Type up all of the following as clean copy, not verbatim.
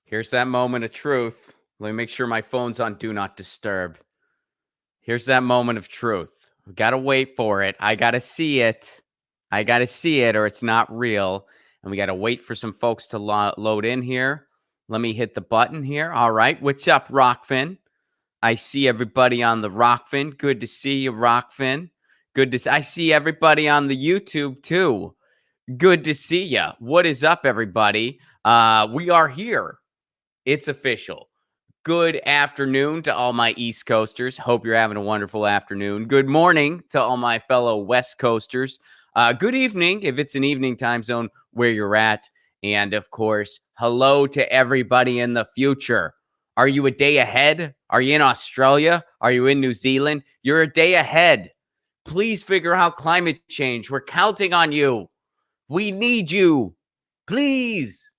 Here's that moment of truth. Let me make sure my phone's on Do Not Disturb. Here's that moment of truth. We got to wait for it. I got to see it. I got to see it or it's not real. And we got to wait for some folks to load in here. Let me hit the button here. All right. What's up, Rockfin? I see everybody on the Rockfin. Good to see you, Rockfin. Good to see. I see everybody on the YouTube too. Good to see you. What is up, everybody? We are here. It's official. Good afternoon to all my East Coasters. Hope you're having a wonderful afternoon. Good morning to all my fellow West Coasters. Good evening if it's an evening time zone where you're at. And of course, hello to everybody in the future. Are you a day ahead? Are you in Australia? Are you in New Zealand? You're a day ahead. Please figure out climate change. We're counting on you. We need you. Please.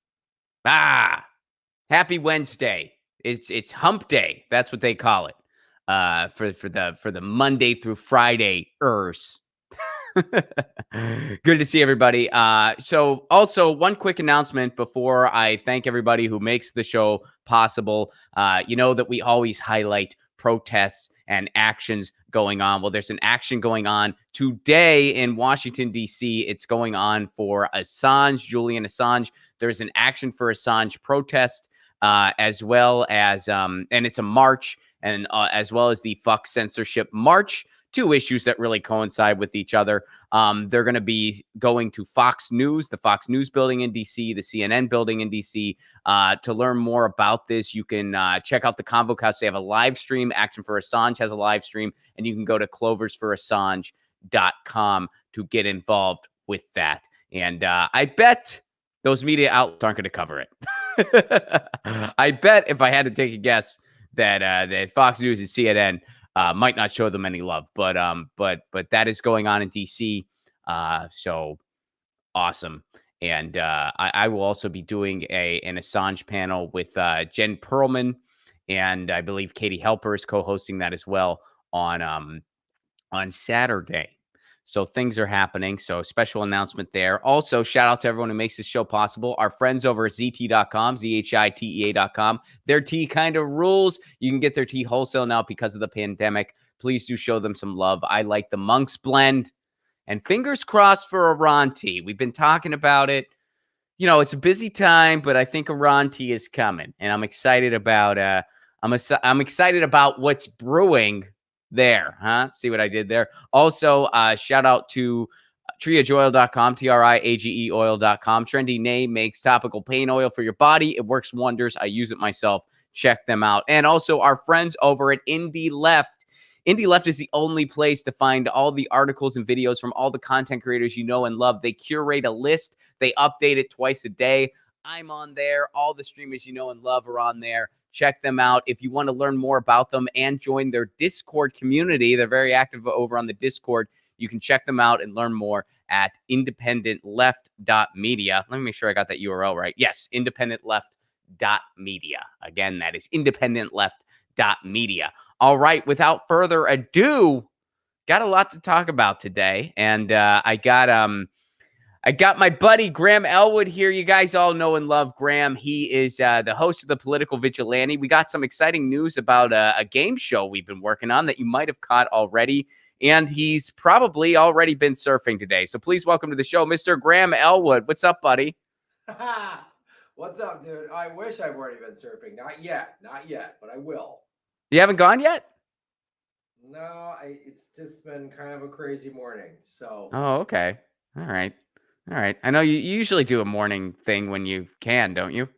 Happy Wednesday. It's hump day. That's what they call it. For the Monday through Friday ers. Good to see everybody. So also one quick announcement before I thank everybody who makes the show possible. You know that we always highlight protests and actions going on. Well, there's an action going on today in Washington, D.C. It's going on for Assange, Julian Assange. There's an action for Assange protest, as well as, and it's a march, and as well as the Fuck Censorship March. Two issues that really coincide with each other. They're going to be going to Fox News, the Fox News building in DC, the CNN building in DC. To learn more about this, you can check out the ConvoCast. They have a live stream. Action for Assange has a live stream, and you can go to cloversforassange.com to get involved with that. And I bet those media outlets aren't going to cover it. I bet if I had to take a guess that Fox News and CNN might not show them any love, but that is going on in DC. So awesome. And I will also be doing an Assange panel with Jen Perlman, and I believe Katie Helper is co-hosting that as well on Saturday. So things are happening. So special announcement there. Also, shout out to everyone who makes this show possible. Our friends over at ZT.com, ZHITEA.com. Their tea kind of rules. You can get their tea wholesale now because of the pandemic. Please do show them some love. I like the Monk's Blend. And fingers crossed for Iran tea. We've been talking about it. You know, it's a busy time, but I think Iran tea is coming. And I'm excited about I'm excited about what's brewing there, huh? See what I did there? Also, shout out to triageoil.com, TRIAGE oil.com. Trendy name makes topical pain oil for your body. It works wonders. I use it myself. Check them out. And also our friends over at Indie Left. Indie Left is the only place to find all the articles and videos from all the content creators you know and love. They curate a list. They update it twice a day. I'm on there. All the streamers you know and love are on there. Check them out. If you want to learn more about them and join their Discord community, they're very active over on the Discord. You can check them out and learn more at independentleft.media. Let me make sure I got that URL right. Yes, independentleft.media. Again, that is independentleft.media. All right, without further ado, got a lot to talk about today. And I got my buddy Graham Elwood here. You guys all know and love Graham. He is the host of the Political Vigilante. We got some exciting news about a game show we've been working on that you might have caught already. And he's probably already been surfing today. So please welcome to the show, Mr. Graham Elwood. What's up, buddy? What's up, dude? I wish I've already been surfing. Not yet, but I will. You haven't gone yet? No, it's just been kind of a crazy morning. So. Oh, okay. All right. I know you usually do a morning thing when you can, don't you?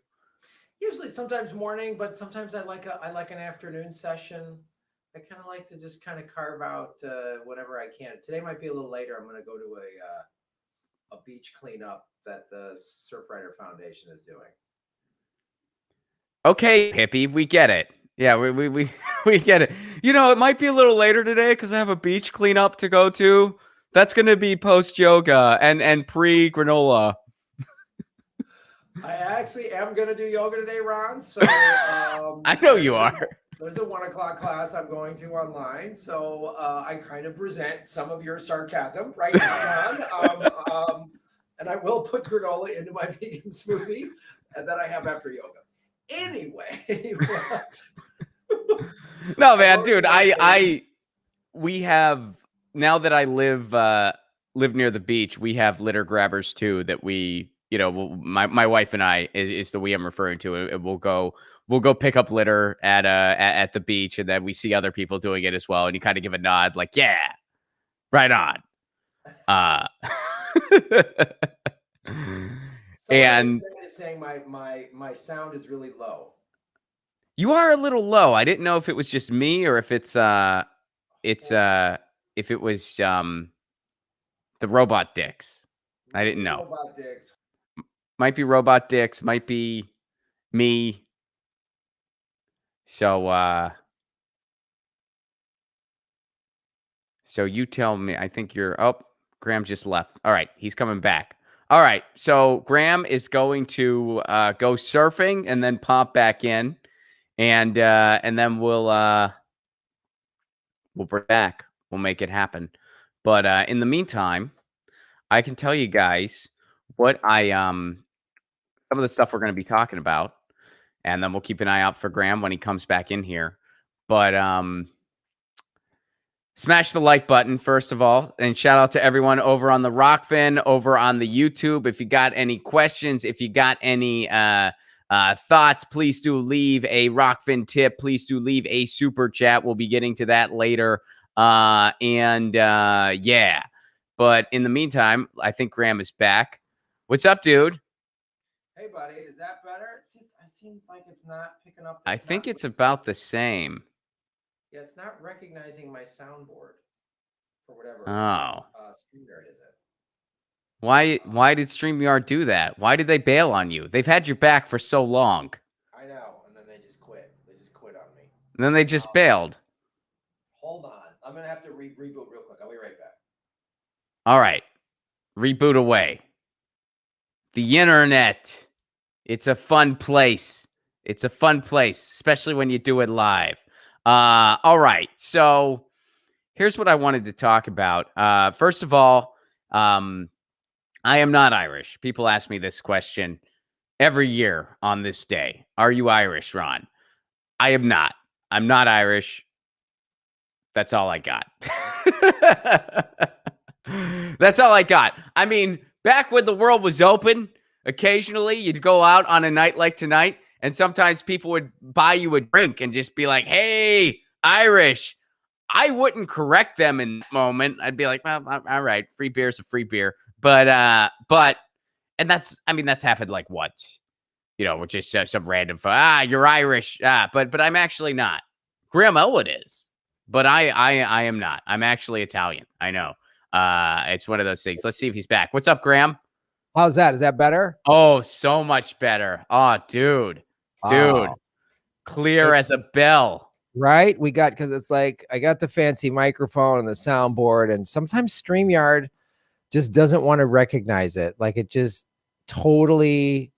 Usually, sometimes morning, but sometimes I like an afternoon session. I kind of like to just kind of carve out whenever I can. Today might be a little later. I'm going to go to a beach cleanup that the Surfrider Foundation is doing. Okay, hippie, we get it. Yeah, we get it. You know, it might be a little later today because I have a beach cleanup to go to. That's going to be post yoga and pre granola. I actually am going to do yoga today, Ron. So I know you are. There's a 1 o'clock class I'm going to online. So I kind of resent some of your sarcasm right now, Ron. And I will put granola into my vegan smoothie that I have after yoga. Anyway, No, man, dude, we have, now that I live near the beach, we have litter grabbers too that we, my wife and I is the we I'm referring to. And we'll go pick up litter at the beach, and then we see other people doing it as well, and you kind of give a nod like, yeah, right on. And is saying my sound is really low. you are a little low. I didn't know if it was just me or if if it was the robot dicks. I didn't know. Robot dicks. Might be robot dicks, might be me. So you tell me. I think Graham just left. All right, he's coming back. All right, so Graham is going to go surfing and then pop back in, and then we'll bring back. We'll make it happen. But in the meantime, I can tell you guys what some of the stuff we're going to be talking about, and then we'll keep an eye out for Graham when he comes back in here. But smash the like button, first of all, and shout out to everyone over on the Rockfin, over on the YouTube. If you got any questions, if you got any thoughts, please do leave a Rockfin tip. Please do leave a super chat. We'll be getting to that later. Yeah. But in the meantime, I think Graham is back. What's up, dude? Hey, buddy. Is that better? It seems like it's not picking up. I think it's about the same. Yeah, it's not recognizing my soundboard for whatever. StreamYard is it? Why did StreamYard do that? Why did they bail on you? They've had your back for so long. I know, and then they just quit. They just quit on me. And then they just bailed. Hold on. I'm going to have to reboot real quick. I'll be right back. All right. Reboot away. The internet. It's a fun place. It's a fun place, especially when you do it live. All right. So here's what I wanted to talk about. First of all, I am not Irish. People ask me this question every year on this day. Are you Irish, Ron? I am not. I'm not Irish. That's all I got. That's all I got. I mean, back when the world was open, occasionally you'd go out on a night like tonight, and sometimes people would buy you a drink and just be like, hey, Irish. I wouldn't correct them in that moment. I'd be like, well, all right, free beer is a free beer. But and that's happened like what? With just some random, you're Irish. But I'm actually not. Graham Elwood is. But I am not. I'm actually Italian. I know. It's one of those things. Let's see if he's back. What's up, Graham? How's that? Is that better? Oh, so much better. Oh, dude. Clear as a bell. Right? Because it's like, I got the fancy microphone and the soundboard, and sometimes StreamYard just doesn't want to recognize it. Like, it just totally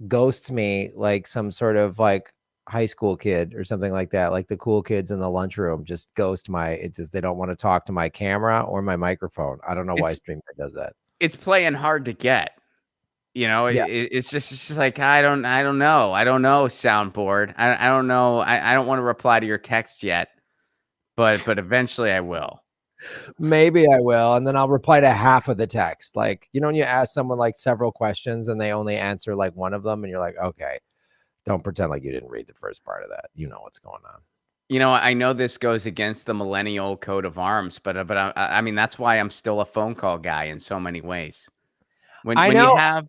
ghosts me like some sort of like high school kid or something like that. Like the cool kids in the lunchroom just ghost they don't want to talk to my camera or my microphone. I don't know why StreamYard does that. It's playing hard to get. Yeah. It's just like, I don't know. I don't know, soundboard. I don't know. I don't want to reply to your text yet, but eventually I will. Maybe I will. And then I'll reply to half of the text. Like, when you ask someone like several questions and they only answer like one of them, and you're like, okay, don't pretend like you didn't read the first part of that. You know what's going on. I know this goes against the millennial coat of arms, but I mean, that's why I'm still a phone call guy in so many ways. When you have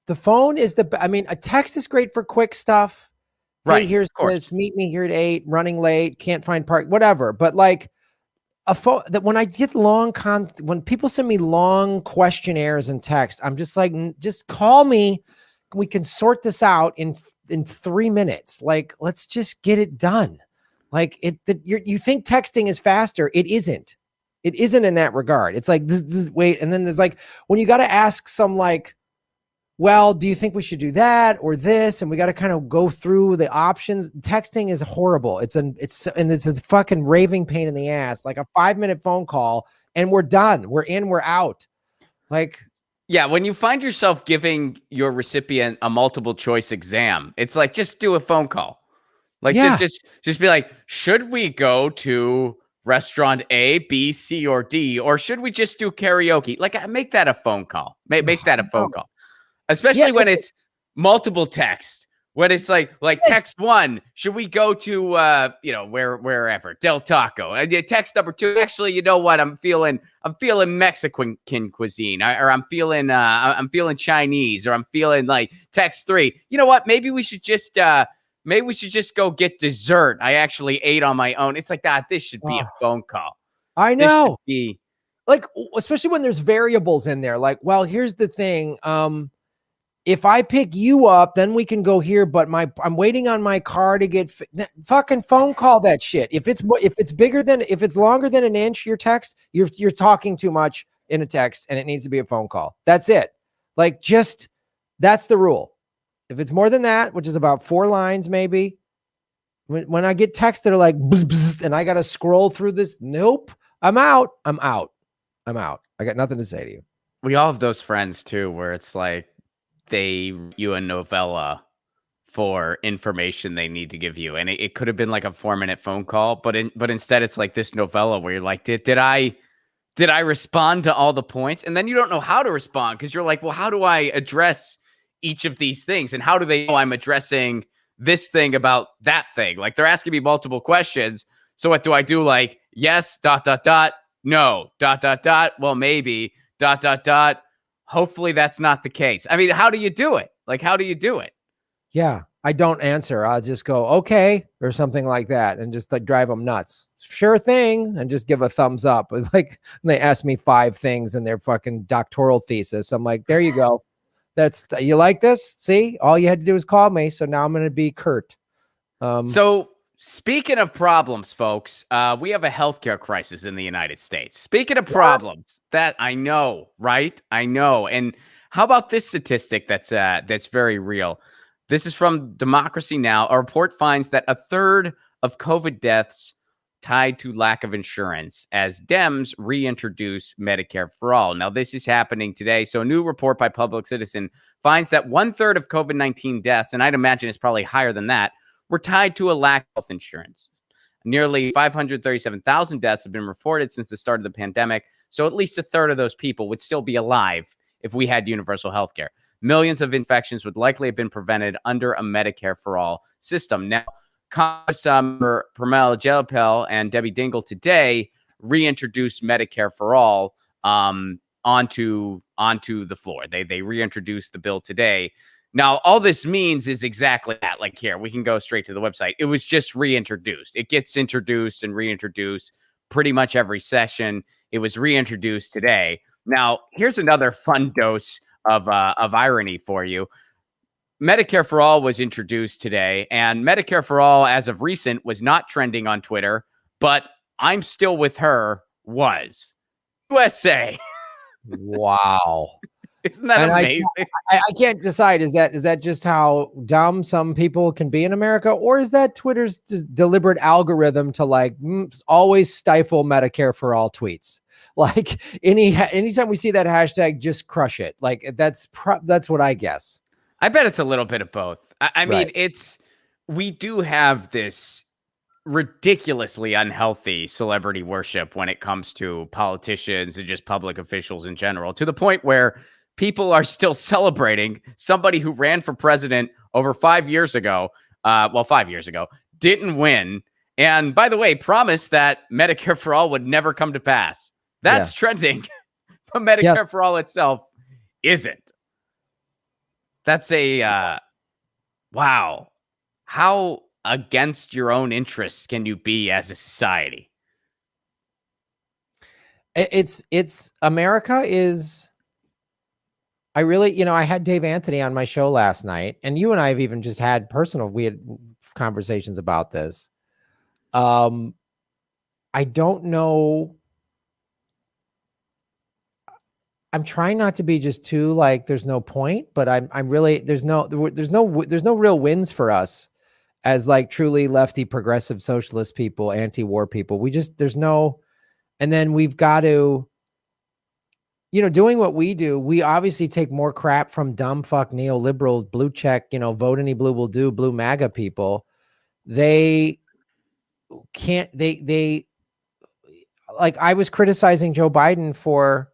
the phone is a text is great for quick stuff. Right. Hey, here's this, meet me here at 8, running late, can't find park, whatever. But like a phone, that when I get when people send me long questionnaires and text, I'm just like, just call me. We can sort this out in 3 minutes. Like, let's just get it done. Like you think texting is faster. It isn't. It isn't in that regard. It's like, wait. And then there's like, when you got to ask some like, well, do you think we should do that or this? And we got to kind of go through the options. Texting is horrible. It's a fucking raving pain in the ass. Like a 5-minute phone call and we're done. We're in, we're out. Like, Yeah, when you find yourself giving your recipient a multiple choice exam, it's like just do a phone call. Like Yeah. just be like, should we go to restaurant A, B, C, or D, or should we just do karaoke? Like, make that a phone call. Make that a phone No. call, Yeah. especially when it's multiple text. When it's like Yes. text one, should we go to wherever Del Taco? And text number two, actually, you know what? I'm feeling Mexican cuisine, or I'm feeling Chinese, or I'm feeling like text three. You know what? Maybe we should just go get dessert. I actually ate on my own. It's like that. This should be a phone call. I This should know. be Like, especially when there's variables in there. Like, well, here's the thing. If I pick you up, then we can go here. But I'm waiting on my car to get fucking phone call that shit. If it's longer than an inch, your text, you're talking too much in a text, and it needs to be a phone call. That's it. Like, just that's the rule. If it's more than that, which is about 4 lines, maybe. When I get texts that are like bzz, bzz, and I got to scroll through this, nope, I'm out. I got nothing to say to you. We all have those friends too, where it's like they read you a novella for information they need to give you, and it could have been like a 4-minute phone call, but instead it's like this novella where you're like, did I respond to all the points? And then you don't know how to respond because you're like, well, how do I address each of these things, and how do they know I'm addressing this thing about that thing? Like, they're asking me multiple questions, so what do I do? Like, yes, ... no, ... well, maybe ... hopefully that's not the case. I mean, how do you do it? Like, how do you do it? Yeah, I don't answer. I'll just go, okay, or something like that, and just like drive them nuts. Sure thing, and just give a thumbs up. Like, they ask me 5 things in their fucking doctoral thesis. I'm like, there you go. You like this? See, all you had to do was call me. So now I'm going to be curt. So speaking of problems, folks, we have a healthcare crisis in the United States. Speaking of problems, that I know, right? I know. And how about this statistic that's very real? This is from Democracy Now! A report finds that a third of COVID deaths tied to lack of insurance as Dems reintroduce Medicare for All. Now, this is happening today. So a new report by Public Citizen finds that 1/3 of COVID-19 deaths, and I'd imagine it's probably higher than that, were tied to a lack of health insurance. Nearly 537,000 deaths have been reported since the start of the pandemic. So at least a third of those people would still be alive if we had universal health care. Millions of infections would likely have been prevented under a Medicare for All system. Now, Congress Pramila Jayapal and Debbie Dingell today reintroduced Medicare for All onto the floor. They reintroduced the bill today. Now, all this means is exactly that. Like, here, we can go straight to the website. It was just reintroduced. It gets introduced and reintroduced pretty much every session. It was reintroduced today. Now, here's another fun dose of irony for you. Medicare for All was introduced today, and Medicare for All, as of recent, was not trending on Twitter, but I'm Still With Her was. USA. Wow. Isn't that amazing? I can't decide. Is that just how dumb some people can be in America, or is that Twitter's deliberate algorithm to like always stifle Medicare for All tweets? Like, anytime we see that hashtag, just crush it. Like, that's what I guess. I bet it's a little bit of both. I mean, we do have this ridiculously unhealthy celebrity worship when it comes to politicians and just public officials in general, to the point where people are still celebrating somebody who ran for president over 5 years ago. 5 years ago, didn't win. And by the way, promised that Medicare for All would never come to pass. That's trending, but Medicare for All itself isn't. That's a, wow. How against your own interests can you be as a society? It's America is. I really, I had Dave Anthony on my show last night, and you and I have even just had we had conversations about this. I don't know. I'm trying not to be just too like there's no point, but I'm really there's no real wins for us as like truly lefty progressive socialist people, anti-war people. There's no, and then we've got to doing what we do, we obviously take more crap from dumb fuck neoliberal blue check, vote any blue will do, blue MAGA people. They can't, they like, I was criticizing Joe Biden for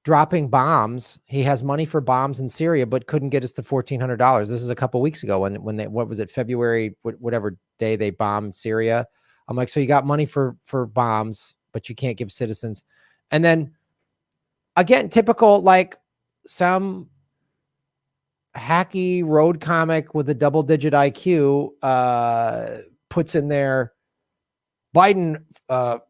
dropping bombs. He has money for bombs in Syria, but couldn't get us to $1,400. This is a couple weeks ago when they, what was it, February, whatever day they bombed Syria. I'm like, so you got money for bombs, but you can't give citizens. And then again, typical, like some hacky road comic with a double-digit IQ puts in there, Biden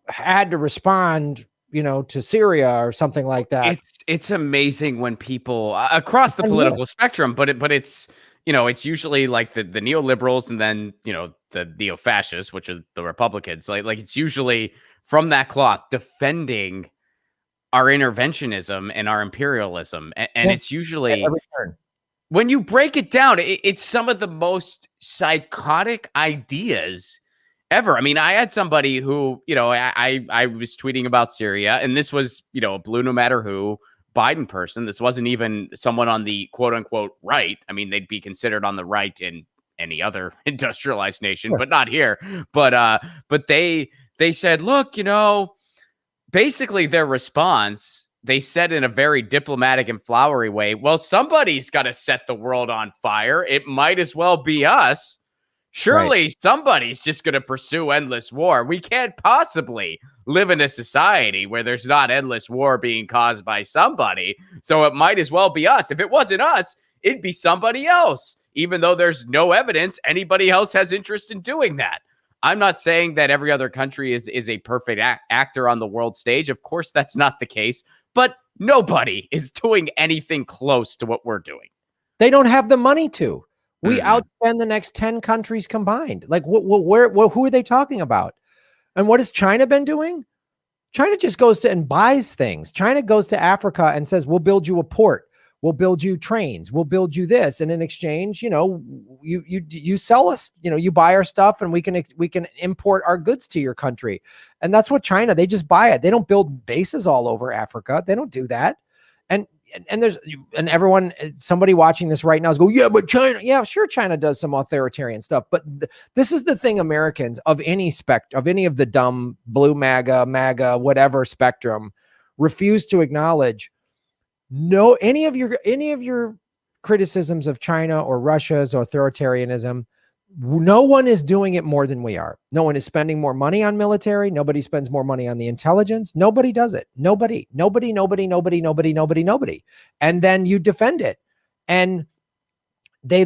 had to respond, to Syria or something like that. It's amazing when people across the political spectrum, but it's it's usually like the neoliberals and then the neo-fascists, which are the Republicans. Like it's usually from that cloth defending our interventionism and our imperialism, and it's usually when you break it down, it's some of the most psychotic ideas ever. I mean, I had somebody who, I was tweeting about Syria, and this was, a blue no matter who Biden person. This wasn't even someone on the quote unquote right. I mean, they'd be considered on the right in any other industrialized nation, but not here. But they said, look, basically their response, they said in a very diplomatic and flowery way, well, somebody's got to set the world on fire. It might as well be us. Surely somebody's just going to pursue endless war. We can't possibly live in a society where there's not endless war being caused by somebody. So it might as well be us. If it wasn't us, it'd be somebody else, even though there's no evidence anybody else has interest in doing that. I'm not saying that every other country is a perfect actor on the world stage. Of course, that's not the case. But nobody is doing anything close to what we're doing. They don't have the money to. We outspend the next 10 countries combined. Like, who are they talking about? And what has China been doing? China just goes to and buys things. China goes to Africa and says, we'll build you a port. We'll build you trains. We'll build you this. And in exchange, you sell us, you buy our stuff and we can import our goods to your country. And that's what China, they just buy it. They don't build bases all over Africa. They don't do that. And everyone, somebody watching this right now is going, yeah, but China, yeah, sure. China does some authoritarian stuff, but this is the thing, Americans of any of any of the dumb blue MAGA, whatever spectrum refuse to acknowledge. No, any of your criticisms of China or Russia's authoritarianism, no one is doing it more than we are. No one is spending more money on military. Nobody spends more money on the intelligence. Nobody does it. Nobody. And then you defend it. And they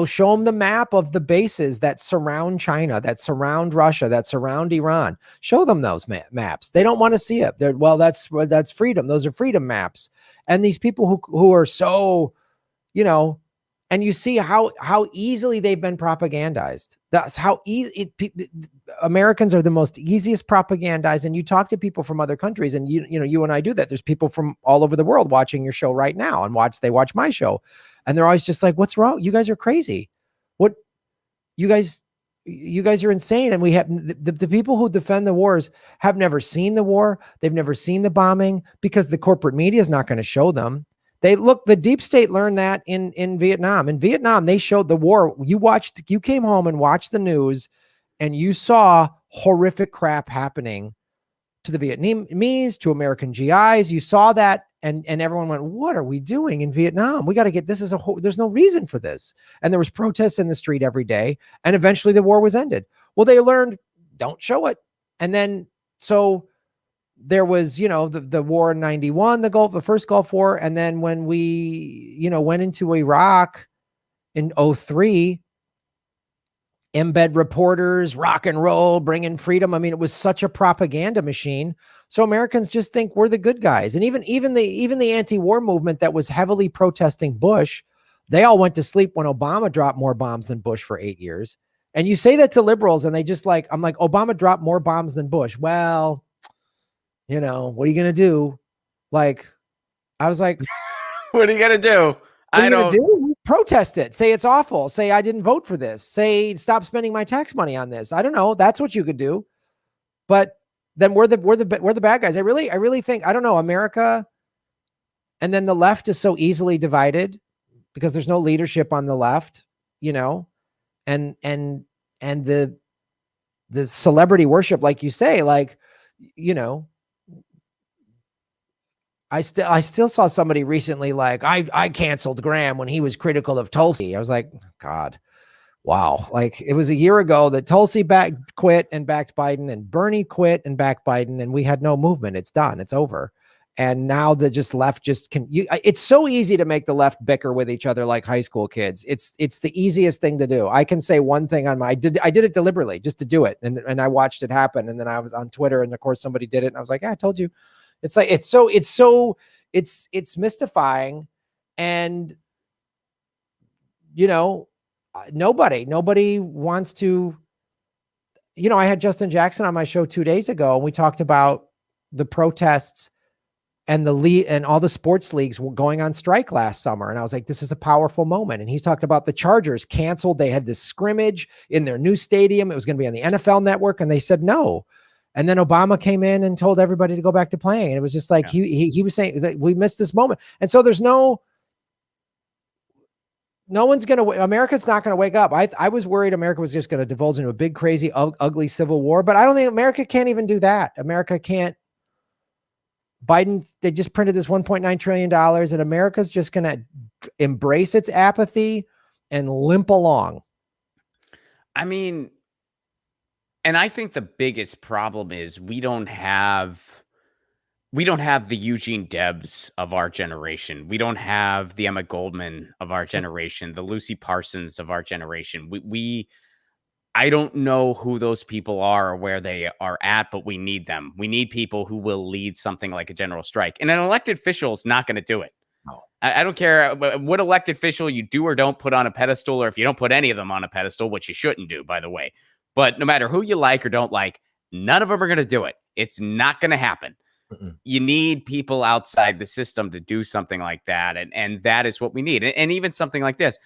show them the map of the bases that surround China, that surround Russia, that surround Iran. Show them those maps. They don't want to see it. That's freedom. Those are freedom maps. And these people who are so, and you see how easily they've been propagandized. That's how easy Americans are the most easiest propagandized. And you talk to people from other countries, and you and I do that. There's people from all over the world watching your show right now, and they watch my show, and they're always just like, "What's wrong? You guys are crazy. What? You guys are insane." And we have the people who defend the wars have never seen the war. They've never seen the bombing because the corporate media is not going to show them. The deep state learned that in Vietnam. In Vietnam, they showed the war. You came home and watched the news, and you saw horrific crap happening to the Vietnamese, to American GIs. You saw that, and everyone went, "What are we doing in Vietnam? We got to get this there's no reason for this." And there was protests in the street every day, and eventually the war was ended. Well, they learned, don't show it. And then, so there was, the war in 91, the first Gulf War. And then when we, went into Iraq in 2003, embed reporters, rock and roll, bringing freedom. I mean, it was such a propaganda machine. So Americans just think we're the good guys. And even the anti-war movement that was heavily protesting Bush, they all went to sleep when Obama dropped more bombs than Bush for 8 years. And you say that to liberals and they just I'm like, Obama dropped more bombs than Bush. Well, what are you going to do? Like, I was like, what are you going to do? What are you going to do? Protest it. Say it's awful. Say I didn't vote for this. Say stop spending my tax money on this. I don't know. That's what you could do. But then we're the bad guys. I really think, I don't know, America, And then the left is so easily divided because there's no leadership on the left, you know, and the celebrity worship, like you say, like, you know, I still saw somebody recently like, I canceled Graham when he was critical of Tulsi. I was like, God, wow. Like, it was a year ago that Tulsi quit and backed Biden, and Bernie quit and backed Biden, and we had no movement. It's done. It's over. And now the just left it's so easy to make the left bicker with each other like high school kids. It's the easiest thing to do. I can say one thing on I did it deliberately just to do it. And I watched it happen. And then I was on Twitter, and of course somebody did it. And I was like, yeah, I told you. It's like, it's mystifying. And, you know, nobody wants to, you know, I had Justin Jackson on my show 2 days ago, and we talked about the protests and and all the sports leagues were going on strike last summer. And I was like, this is a powerful moment. And he's talked about the Chargers canceled. They had this scrimmage in their new stadium. It was going to be on the NFL Network. And they said no. And then Obama came in and told everybody to go back to playing. And it was just like, he was saying that we missed this moment. And so there's no one's going to, America's not going to wake up. I was worried America was just going to divulge into a big, crazy, ugly civil war, but I don't think America can't even do that. America can't. Biden, they just printed this $1.9 trillion, and America's just going to embrace its apathy and limp along. I mean, and I think the biggest problem is we don't have the Eugene Debs of our generation. We don't have the Emma Goldman of our generation, the Lucy Parsons of our generation. I don't know who those people are or where they are at, but we need them. We need people who will lead something like a general strike. And an elected official is not going to do it. No. I don't care what elected official you do or don't put on a pedestal, or if you don't put any of them on a pedestal, which you shouldn't do, by the way. But no matter who you like or don't like, none of them are going to do it. It's not going to happen. Mm-mm. You need people outside the system to do something like that. And that is what we need. And even something like this.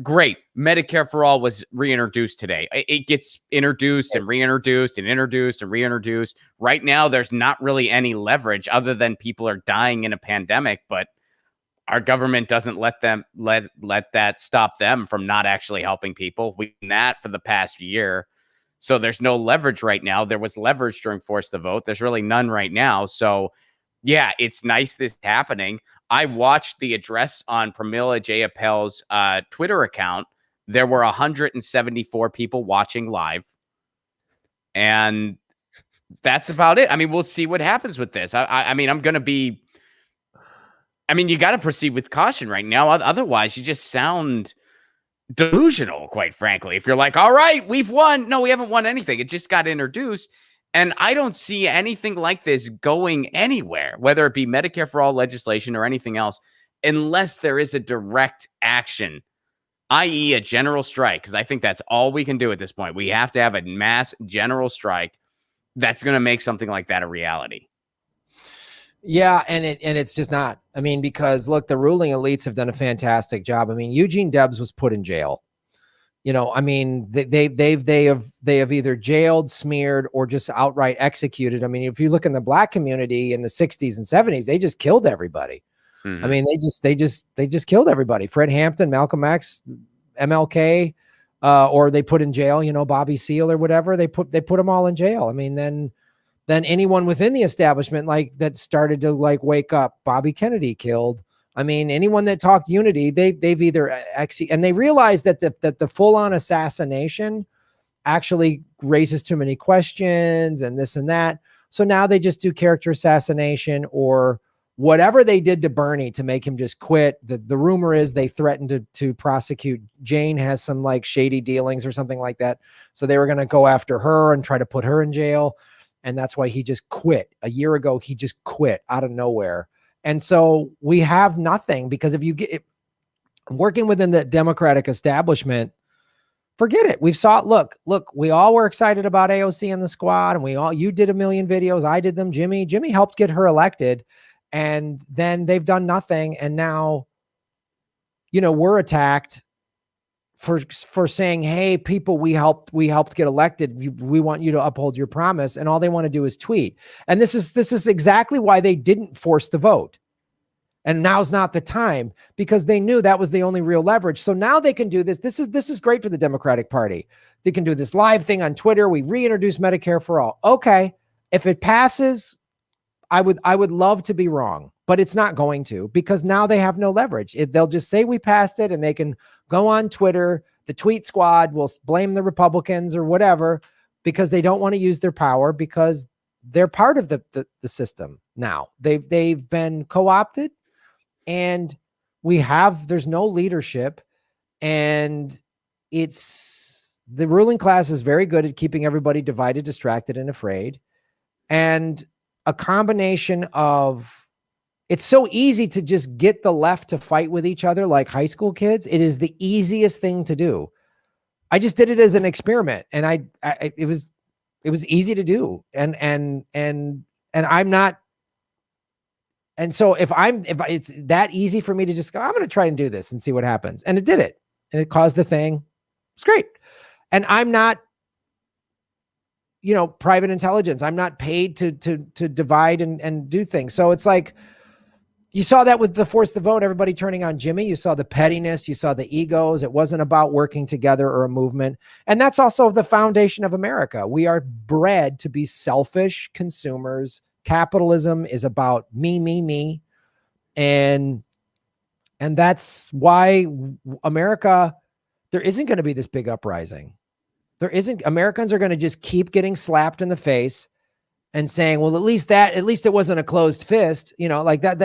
Great. Medicare for All was reintroduced today. It gets introduced and reintroduced and introduced and reintroduced. Right now, there's not really any leverage other than people are dying in a pandemic, but our government doesn't let that stop them from not actually helping people. We've done that for the past year. So there's no leverage right now. There was leverage during Force the Vote. There's really none right now. So yeah, it's nice this happening. I watched the address on Pramila Jayapal's Twitter account. There were 174 people watching live. And that's about it. I mean, we'll see what happens with this. I mean, you got to proceed with caution right now. Otherwise, you just sound delusional, quite frankly. If you're like, all right, we've won. No, we haven't won anything. It just got introduced. And I don't see anything like this going anywhere, whether it be Medicare for All legislation or anything else, unless there is a direct action, i.e. a general strike, because I think that's all we can do at this point. We have to have a mass general strike that's going to make something like that a reality. Yeah, and it's just not. I mean, because look, the ruling elites have done a fantastic job. I mean, Eugene Debs was put in jail. You know, I mean, they have either jailed, smeared, or just outright executed. I mean, if you look in the black community in the 60s and 70s, they just killed everybody. Mm-hmm. I mean, they just killed everybody. Fred Hampton, Malcolm X, MLK, or they put in jail, you know, Bobby Seale or whatever. They put them all in jail. I mean, then anyone within the establishment like that started to like wake up. Bobby Kennedy killed. I mean, anyone that talked unity, they've either and they realize that the full-on assassination actually raises too many questions and this and that. So now they just do character assassination or whatever they did to Bernie to make him just quit. The rumor is they threatened to prosecute. Jane has some like shady dealings or something like that. So they were going to go after her and try to put her in jail. And that's why he just quit. A year ago, he just quit out of nowhere. And so we have nothing because if you get working within the Democratic establishment, forget it. Look, we all were excited about AOC and the squad, and you did a million videos. I did them. Jimmy helped get her elected, and then they've done nothing. And now, you know, we're attacked for saying, hey, people, we helped get elected. We want you to uphold your promise. And all they want to do is tweet. And this is exactly why they didn't force the vote. And now's not the time, because they knew that was the only real leverage. So now they can do this. This is great for the Democratic Party. They can do this live thing on Twitter. We reintroduce Medicare for all. Okay. If it passes, I would love to be wrong, but it's not going to, because now they have no leverage. They'll just say we passed it, and they can go on Twitter. The tweet squad will blame the Republicans or whatever, because they don't want to use their power, because they're part of the system now. They've been co-opted, and there's no leadership, and the ruling class is very good at keeping everybody divided, distracted, and afraid. And a combination of, it's so easy to just get the left to fight with each other like high school kids. It is the easiest thing to do. I just did it as an experiment, and it was easy to do. And I'm not. And so if it's that easy for me to just go, I'm going to try and do this and see what happens. And it did it. And it caused the thing. It's great. And I'm not, private intelligence. I'm not paid to divide and do things. So it's like, you saw that with the Force the Vote, everybody turning on Jimmy. You saw the pettiness. You saw the egos. It wasn't about working together or a movement. And that's also the foundation of America. We are bred to be selfish consumers. Capitalism is about me, me, me. And that's why America, there isn't going to be this big uprising. There isn't. Americans are going to just keep getting slapped in the face and saying, well, at least it wasn't a closed fist, like that,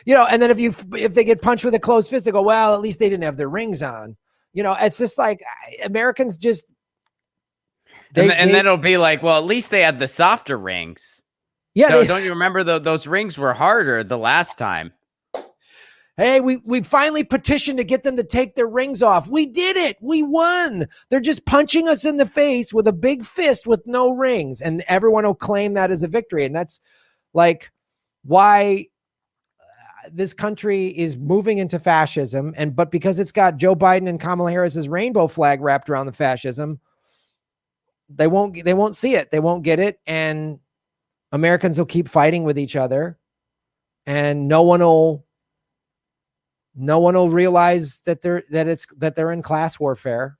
and then if they get punched with a closed fist, they go, well, at least they didn't have their rings on. It's just like Americans just, and then it'll be like, well, at least they had the softer rings. Yeah. So don't you remember those rings were harder the last time? Hey, we finally petitioned to get them to take their rings off. We did it. We won. They're just punching us in the face with a big fist with no rings. And everyone will claim that as a victory. And that's like why this country is moving into fascism. But because it's got Joe Biden and Kamala Harris's rainbow flag wrapped around the fascism, they won't see it. They won't get it. And Americans will keep fighting with each other, and no one will realize that they're in class warfare.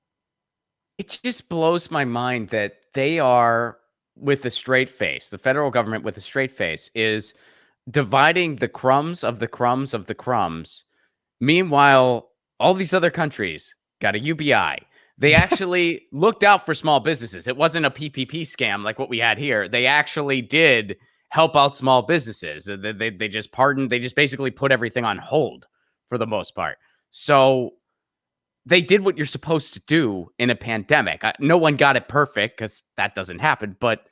It just blows my mind that they are, with a straight face, the federal government with a straight face is dividing the crumbs of the crumbs of the crumbs. Meanwhile, all these other countries got a UBI. They actually looked out for small businesses. It wasn't a PPP scam like what we had here. They actually did help out small businesses. They just basically put everything on hold for the most part. So they did what you're supposed to do in a pandemic. No one got it perfect, because that doesn't happen, but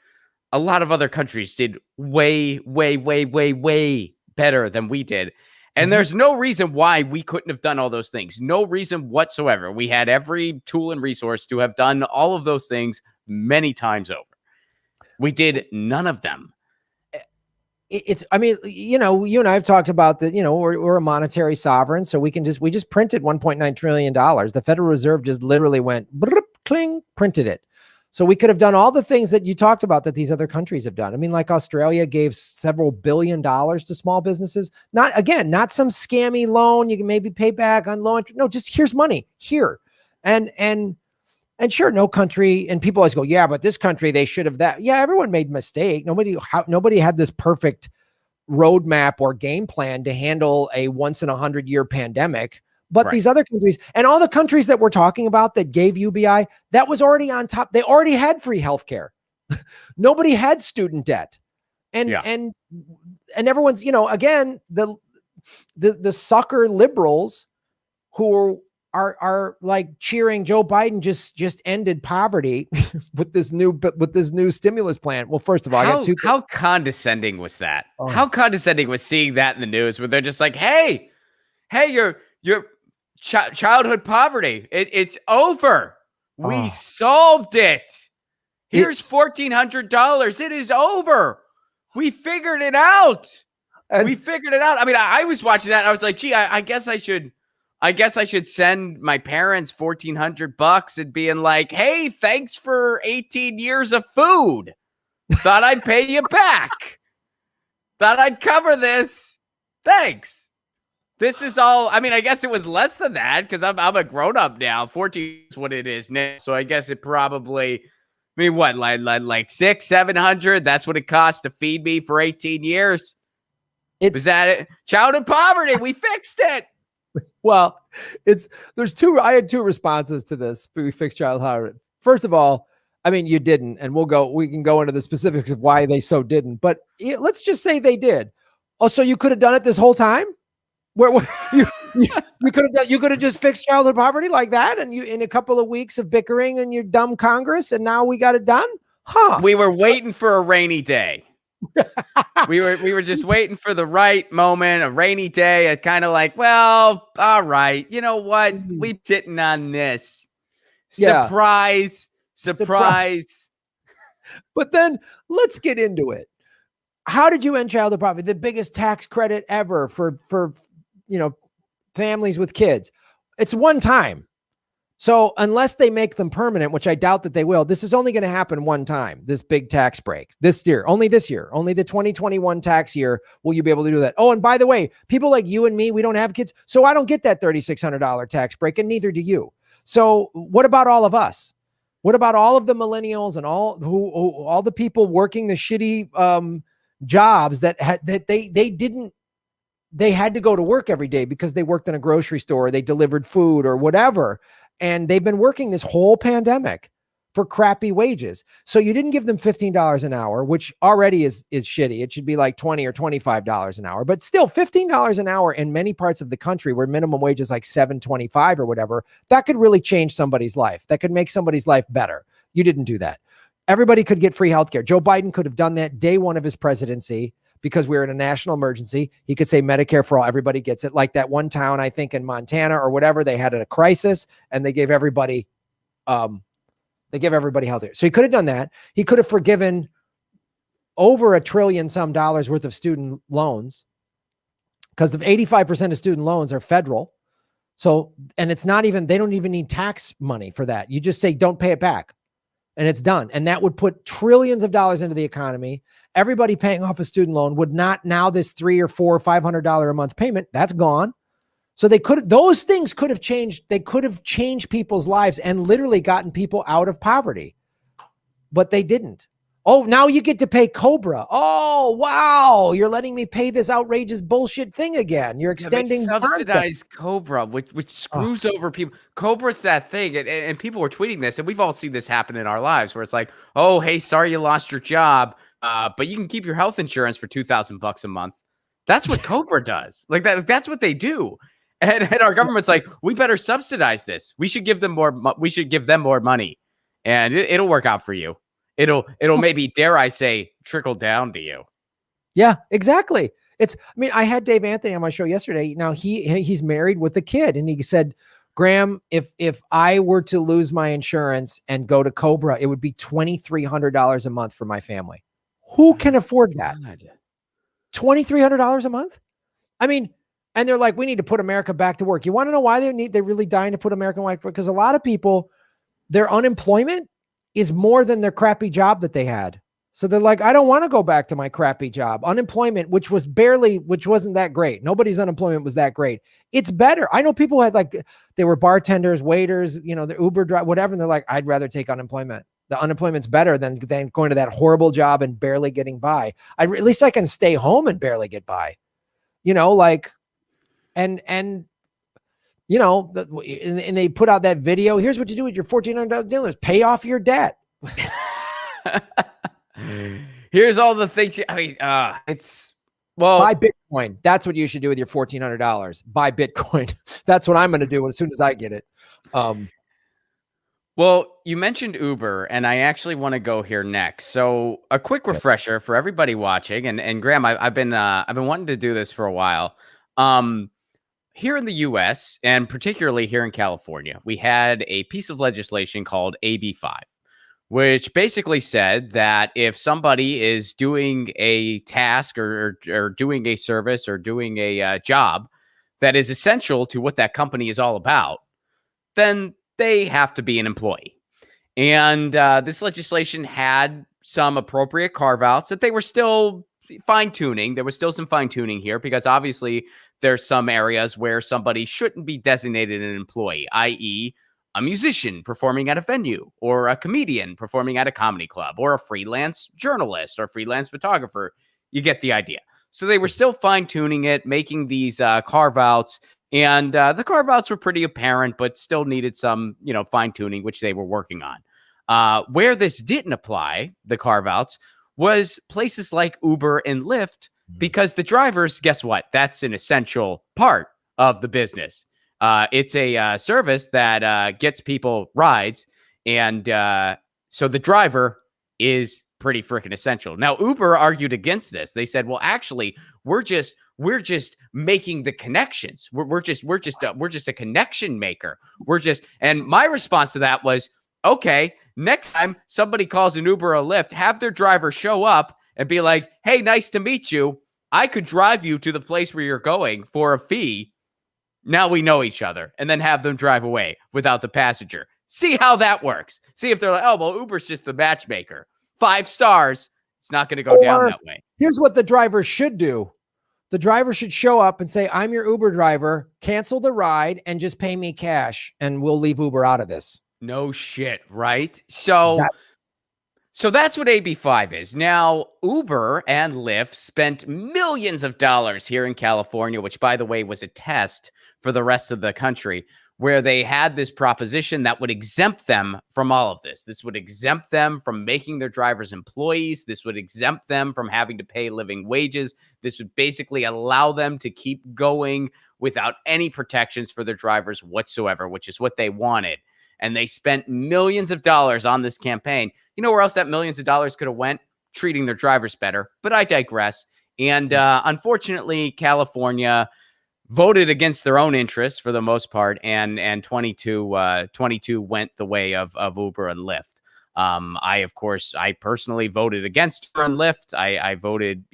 a lot of other countries did way, way, way, way, way better than we did. And there's no reason why we couldn't have done all those things. No reason whatsoever. We had every tool and resource to have done all of those things many times over. We did none of them. You and I have talked about that, we're a monetary sovereign, so we just printed $1.9 trillion. The Federal Reserve just literally went cling, printed it. So we could have done all the things that you talked about that these other countries have done. I mean, like Australia gave several $1 billion to small businesses. Not some scammy loan you can maybe pay back on low interest. No, just here's money here. And sure, no country, and people always go, yeah, but this country, they should have that. Yeah, everyone made a mistake. Nobody had this perfect roadmap or game plan to handle a once in 100-year pandemic. But These other countries, and all the countries that we're talking about that gave UBI, that was already on top. They already had free healthcare. Nobody had student debt. And everyone's, again, the sucker liberals who are like cheering Joe Biden just ended poverty with this new stimulus plan. Well, first of all, I got two. How condescending was that? Oh. How condescending was seeing that in the news, where they're just like, hey, your childhood poverty, it's over. We solved it. Here's $1,400. It is over. We figured it out. I mean, I was watching that and I was like, gee, I guess I should send my parents $1,400 and being like, hey, thanks for 18 years of food. Thought I'd pay you back. Thought I'd cover this. Thanks. This is all. I mean, I guess it was less than that because I'm a grown up now. 14 is what it is now. So I guess it probably. I mean, what, like 600-700? That's what it cost to feed me for 18 years. Was that it? Childhood poverty. We fixed it. Well, I had two responses to this. We fixed childhood poverty. First of all, I mean, you didn't, and we can go into the specifics of why they so didn't, but let's just say they did. Oh, so you could have done it this whole time? Where you could have just fixed childhood poverty like that, and you in a couple of weeks of bickering and your dumb Congress, and now we got it done? Huh. We were waiting for a rainy day. we were just waiting for the right moment, a rainy day. Kind of like, well, all right, you know what? We sitting on this. Yeah. Surprise. But then let's get into it. How did you end childhood poverty? The biggest tax credit ever for families with kids. It's one time. So unless they make them permanent, which I doubt that they will, this is only going to happen one time, this big tax break this year, only the 2021 tax year will you be able to do that. Oh, and by the way, people like you and me, we don't have kids, so I don't get that $3,600 tax break, and neither do you. So what about all of us? What about all of the millennials and all the people working the shitty jobs that they had to go to work every day because they worked in a grocery store, or they delivered food or whatever. And they've been working this whole pandemic for crappy wages. So you didn't give them $15 an hour, which already is shitty. It should be like $20 or $25 an hour, but still $15 an hour in many parts of the country where minimum wage is like $7.25 or whatever, that could really change somebody's life. That could make somebody's life better. You didn't do that. Everybody could get free healthcare. Joe Biden could have done that day one of his presidency because we're in a national emergency. He could say Medicare for all, everybody gets it. Like that one town, I think in Montana or whatever, they had a crisis and they gave everybody healthcare. So he could have done that. He could have forgiven over $1 trillion some dollars worth of student loans because 85% of student loans are federal. So, and it's not even, they don't even need tax money for that. You just say, don't pay it back and it's done. And that would put trillions of dollars into the economy. Everybody paying off a student loan would not now this $300 or $400 or $500 a month payment. That's gone. So those things could have changed. They could have changed people's lives and literally gotten people out of poverty, but they didn't. Oh, now you get to pay COBRA. Oh, wow. You're letting me pay this outrageous bullshit thing again. You're extending subsidized COBRA, which screws over people. COBRA's that thing. And people were tweeting this, and we've all seen this happen in our lives where it's like, oh, hey, sorry you lost your job. But you can keep your health insurance for $2,000 a month. That's what COBRA does. Like that. That's what they do. And our government's like, we better subsidize this. We should give them more. We should give them more money, and it'll work out for you. It'll maybe, dare I say, trickle down to you. Yeah, exactly. I had Dave Anthony on my show yesterday. Now he's married with a kid, and he said, Graham, if I were to lose my insurance and go to COBRA, it would be $2,300 a month for my family. Who can afford that? $2,300 a month? I mean, and they're like, we need to put America back to work. You want to know why they're really dying to put America back to work? Because a lot of people, their unemployment is more than their crappy job that they had. So they're like, I don't want to go back to my crappy job. Unemployment, which wasn't that great. Nobody's unemployment was that great. It's better. I know people had they were bartenders, waiters, the Uber driver, whatever. And they're like, I'd rather take unemployment. The unemployment's better than going to that horrible job and barely getting by. At least I can stay home and barely get by, and they put out that video. Here's what you do with your $1,400 pay off your debt. Here's all the things. Buy Bitcoin. That's what you should do with your $1,400. Buy Bitcoin. That's what I'm going to do as soon as I get it. Well, you mentioned Uber, and I actually want to go here next. So, a quick refresher for everybody watching, and Graham, I've been wanting to do this for a while. Here in the U.S. and particularly here in California, we had a piece of legislation called AB 5, which basically said that if somebody is doing a task or doing a service or doing a job that is essential to what that company is all about, then they have to be an employee. And this legislation had some appropriate carve-outs that they were still fine tuning. There was still some fine tuning here because obviously there's some areas where somebody shouldn't be designated an employee, i.e., a musician performing at a venue, or a comedian performing at a comedy club, or a freelance journalist or freelance photographer. You get the idea. So they were still fine tuning it, making these carve outs. And the carve outs were pretty apparent, but still needed some, fine tuning, which they were working on. Where this didn't apply, the carve outs, was places like Uber and Lyft, because the drivers, guess what? That's an essential part of the business. It's a service that gets people rides. And so the driver is pretty freaking essential. Now, Uber argued against this. They said, well, actually, we're just making the connections. We're just a connection maker. And my response to that was, okay, next time somebody calls an Uber or Lyft, have their driver show up and be like, hey, nice to meet you. I could drive you to the place where you're going for a fee. Now we know each other, and then have them drive away without the passenger. See how that works. See if they're like, oh, well, Uber's just the matchmaker. 5 stars. It's not going to go down that way. Here's what the driver should do. The driver should show up and say, I'm your Uber driver, cancel the ride, and just pay me cash, and we'll leave Uber out of this. No shit, right? So that's what AB5 is. Now, Uber and Lyft spent millions of dollars here in California, which, by the way, was a test for the rest of the country, where they had this proposition that would exempt them from all of this. This would exempt them from making their drivers employees. This would exempt them from having to pay living wages. This would basically allow them to keep going without any protections for their drivers whatsoever, which is what they wanted. And they spent millions of dollars on this campaign. You know where else that millions of dollars could have went? Treating their drivers better. But I digress. And unfortunately, California voted against their own interests for the most part, and 22 went the way of Uber and Lyft. I personally voted against Uber and Lyft. I voted,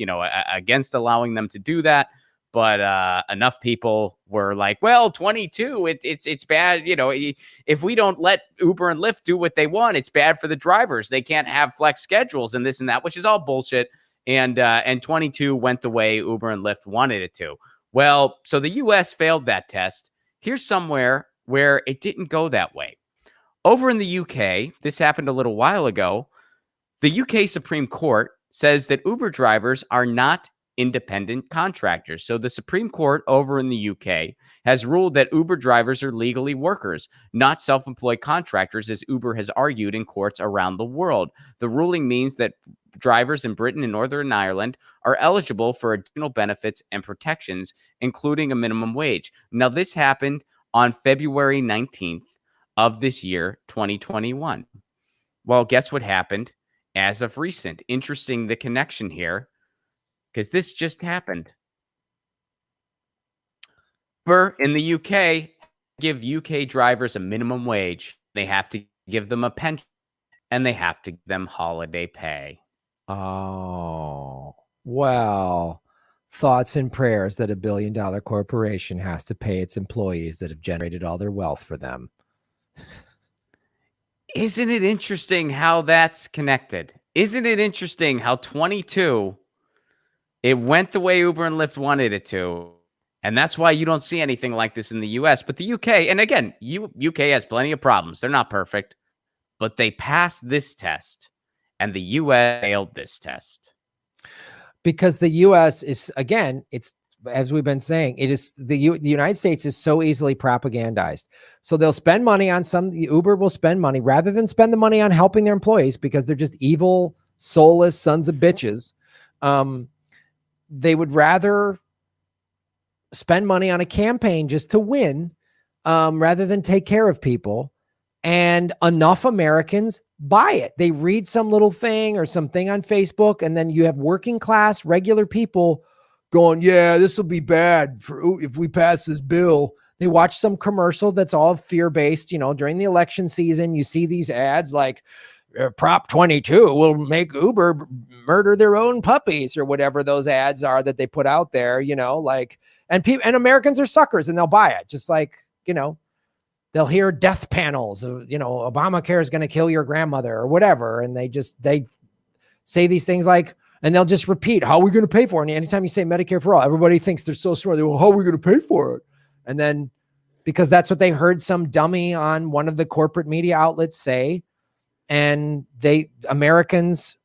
against allowing them to do that. But enough people were like, well, 22, it's bad. If we don't let Uber and Lyft do what they want, it's bad for the drivers. They can't have flex schedules and this and that, which is all bullshit. And 22 went the way Uber and Lyft wanted it to. Well, so the U.S. failed that test. Here's somewhere where it didn't go that way. Over in the U.K., this happened a little while ago. The U.K. Supreme Court says that Uber drivers are not independent contractors. So the Supreme Court over in the UK has ruled that Uber drivers are legally workers, not self-employed contractors, as Uber has argued in courts around the world. The ruling means that drivers in Britain and Northern Ireland are eligible for additional benefits and protections, including a minimum wage. Now, this happened on February 19th of this year, 2021. Well, guess what happened as of recent? Interesting, the connection here, because this just happened. Uber in the UK give UK drivers a minimum wage. They have to give them a pension, and they have to give them holiday pay. Oh, well, thoughts and prayers that $1 billion corporation has to pay its employees that have generated all their wealth for them. Isn't it interesting how that's connected? Isn't it interesting how 22, it went the way Uber and Lyft wanted it to, and that's why you don't see anything like this in the US. But the UK, and again, UK has plenty of problems. They're not perfect, but they passed this test, and the US failed this test. Because the US is, again, it's, as we've been saying, it is the United States is so easily propagandized. So they'll spend money on Uber will spend money rather than spend the money on helping their employees because they're just evil, soulless sons of bitches. They would rather spend money on a campaign just to win rather than take care of people. And enough Americans buy it. They read some little thing or something on Facebook, and then you have working class, regular people going, yeah, this will be bad if we pass this bill. They watch some commercial that's all fear-based. During the election season, you see these ads like Prop 22 will make Uber murder their own puppies or whatever those ads are that they put out there, and Americans are suckers and they'll buy it. Just like, they'll hear death panels of, Obamacare is going to kill your grandmother or whatever. And they say these things like, And they'll just repeat, how are we going to pay for it? And anytime you say Medicare for all, everybody thinks they're so smart. They go, how are we going to pay for it? And then because that's what they heard some dummy on one of the corporate media outlets say. And Americans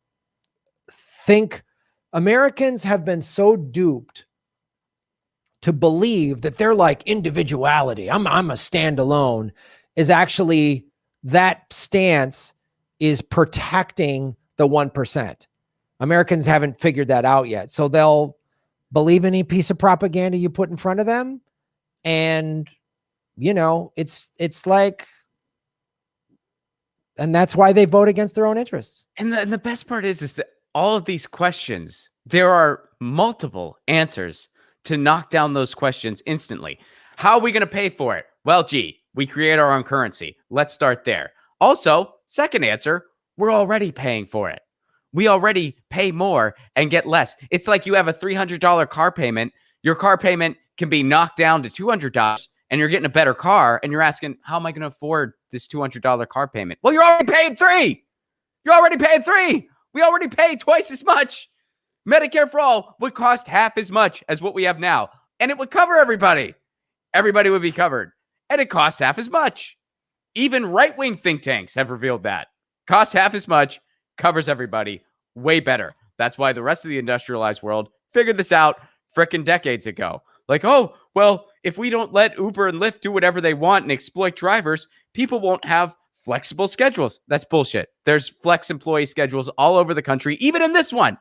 have been so duped to believe that they're like individuality. I'm a standalone is actually that stance is protecting the 1%. Americans haven't figured that out yet. So they'll believe any piece of propaganda you put in front of them. And, you know, it's like, and that's why they vote against their own interests. And the best part is that all of these questions, there are multiple answers to knock down those questions instantly. How are we going to pay for it? Well, gee, we create our own currency. Let's start there. Also, second answer, we're already paying for it. We already pay more and get less. It's like you have a $300 car payment. Your car payment can be knocked down to $200 and you're getting a better car. And you're asking, how am I going to afford this $200 car payment? Well, you're already paying $3. You're already paying $3. We already pay twice as much. Medicare for All would cost half as much as what we have now. And it would cover everybody. Everybody would be covered. And it costs half as much. Even right-wing think tanks have revealed that. Costs half as much, covers everybody. Way better. That's why the rest of the industrialized world figured this out frickin' decades ago. Like, oh, well, if we don't let Uber and Lyft do whatever they want and exploit drivers, people won't have flexible schedules. That's bullshit. There's flex employee schedules all over the country, even in this one,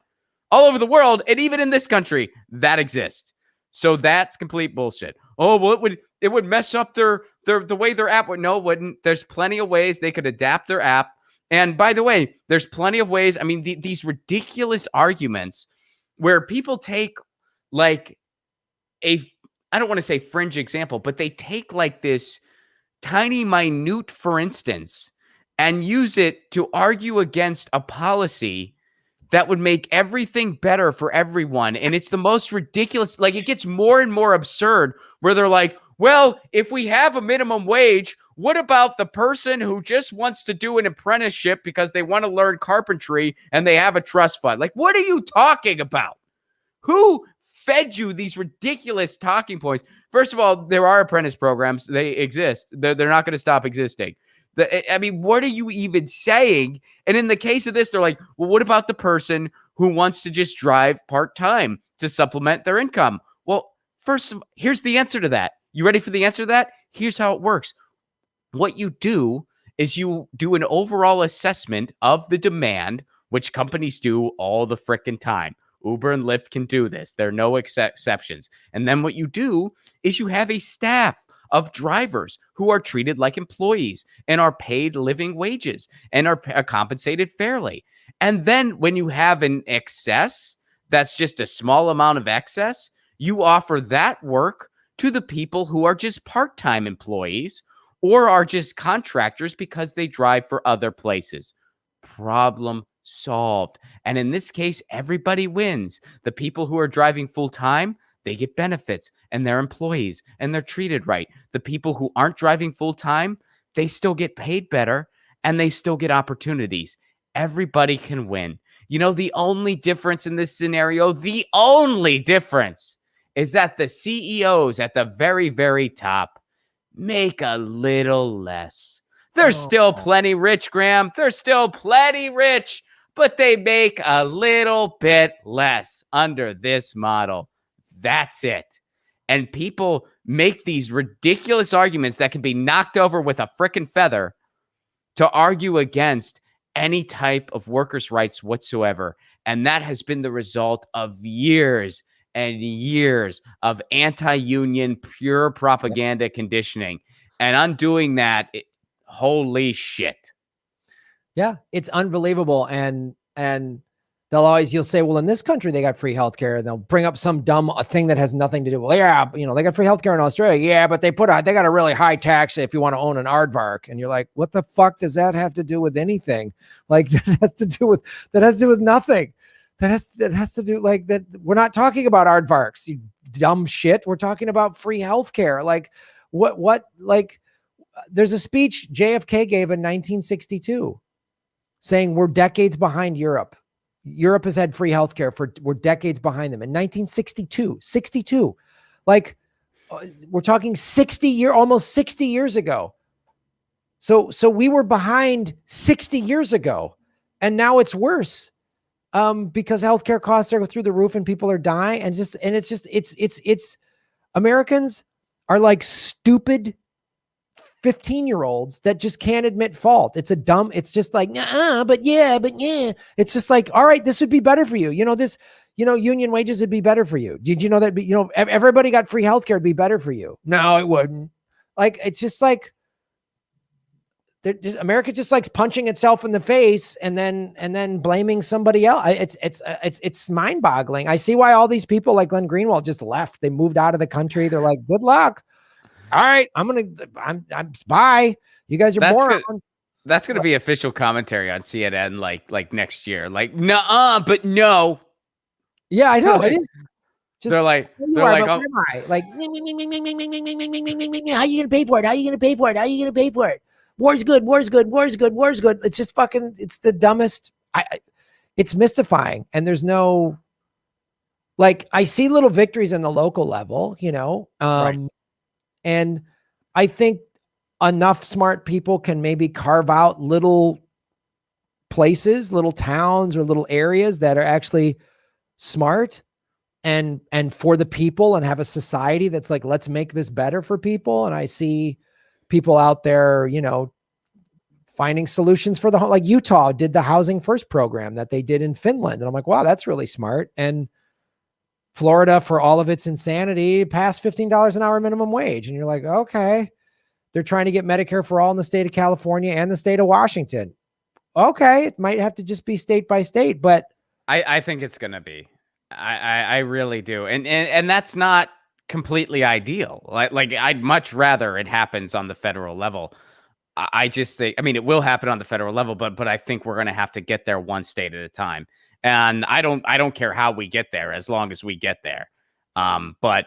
all over the world, and even in this country that exists. So that's complete bullshit. Oh, well, it would mess up the way their app would. No, it wouldn't. There's plenty of ways they could adapt their app. And by the way, there's plenty of ways. I mean, these ridiculous arguments where people take like I don't want to say fringe example, but they take like this tiny, minute, for instance, and use it to argue against a policy that would make everything better for everyone. And it's the most ridiculous. Like, it gets more and more absurd where they're like, well, if we have a minimum wage, what about the person who just wants to do an apprenticeship because they want to learn carpentry and they have a trust fund? Like, what are you talking about? Who fed you these ridiculous talking points? First of all, there are apprentice programs. They exist. They're not going to stop existing. I mean, what are you even saying? And in the case of this, they're like, well, what about the person who wants to just drive part-time to supplement their income? Well, first, here's the answer to that. You ready for the answer to that? Here's how it works. What you do is you do an overall assessment of the demand, which companies do all the frickin' time. Uber and Lyft can do this. There are no exceptions. And then what you do is you have a staff of drivers who are treated like employees and are paid living wages and are compensated fairly. And then when you have an excess, that's just a small amount of excess, you offer that work to the people who are just part-time employees or are just contractors because they drive for other places. Problem solved. And in this case, everybody wins. The people who are driving full-time, they get benefits and they're employees and they're treated right. The people who aren't driving full-time, they still get paid better and they still get opportunities. Everybody can win. You know, the only difference in this scenario, the only difference is that the CEOs at the very, very top make a little less. They're still plenty rich, Graham. They're still plenty rich, but they make a little bit less under this model. That's it. And people make these ridiculous arguments that can be knocked over with a frickin' feather to argue against any type of workers' rights whatsoever. And that has been the result of years and years of anti-union, pure propaganda conditioning. And undoing that, holy shit. Yeah, it's unbelievable. And you'll say, well, in this country, they got free healthcare, and they'll bring up some dumb thing that has nothing to do. Well, yeah, they got free healthcare in Australia. Yeah, but they got a really high tax if you want to own an aardvark. And you're like, what the fuck does that have to do with anything? Like, that has to do with nothing. That has to do like that. We're not talking about aardvarks, you dumb shit. We're talking about free healthcare. Like, what, like, there's a speech JFK gave in 1962 saying we're decades behind Europe. Europe has had free healthcare we're decades behind them. In 1962, like we're talking almost 60 years ago. So we were behind 60 years ago, and now it's worse because healthcare costs are through the roof and people are dying, and it's Americans are like stupid 15-year-olds that just can't admit fault. It's just like, but yeah. It's just like, all right, this would be better for you. Union wages would be better for you. Did you know that, everybody got free healthcare would be better for you? No, it wouldn't. Like, it's just like, America just likes punching itself in the face and then blaming somebody else. It's mind boggling. I see why all these people like Glenn Greenwald just left. They moved out of the country. They're like, good luck. All right, I'm bye. You guys are morons. That's gonna be official commentary on CNN like next year. Like, nuh-uh, but no. Yeah, I know. It is. They're like, what am I? Like, how you gonna pay for it? How you gonna pay for it? How you gonna pay for it? War's good. It's just fucking. It's the dumbest. It's mystifying, and there's no. Like, I see little victories in the local level, right. And I think enough smart people can maybe carve out little places, little towns, or little areas that are actually smart and for the people, and have a society that's like, let's make this better for people. And I see people out there, finding solutions for like Utah did the Housing First program that they did in Finland. And I'm like, wow, that's really smart. And Florida, for all of its insanity, passed $15 an hour minimum wage. And you're like, okay, they're trying to get Medicare for all in the state of California and the state of Washington. Okay, it might have to just be state by state, but I think it's going to be. I really do. And that's not completely ideal. Like I'd much rather it happens on the federal level. I just think, it will happen on the federal level, but I think we're going to have to get there one state at a time. And I don't care how we get there, as long as we get there. But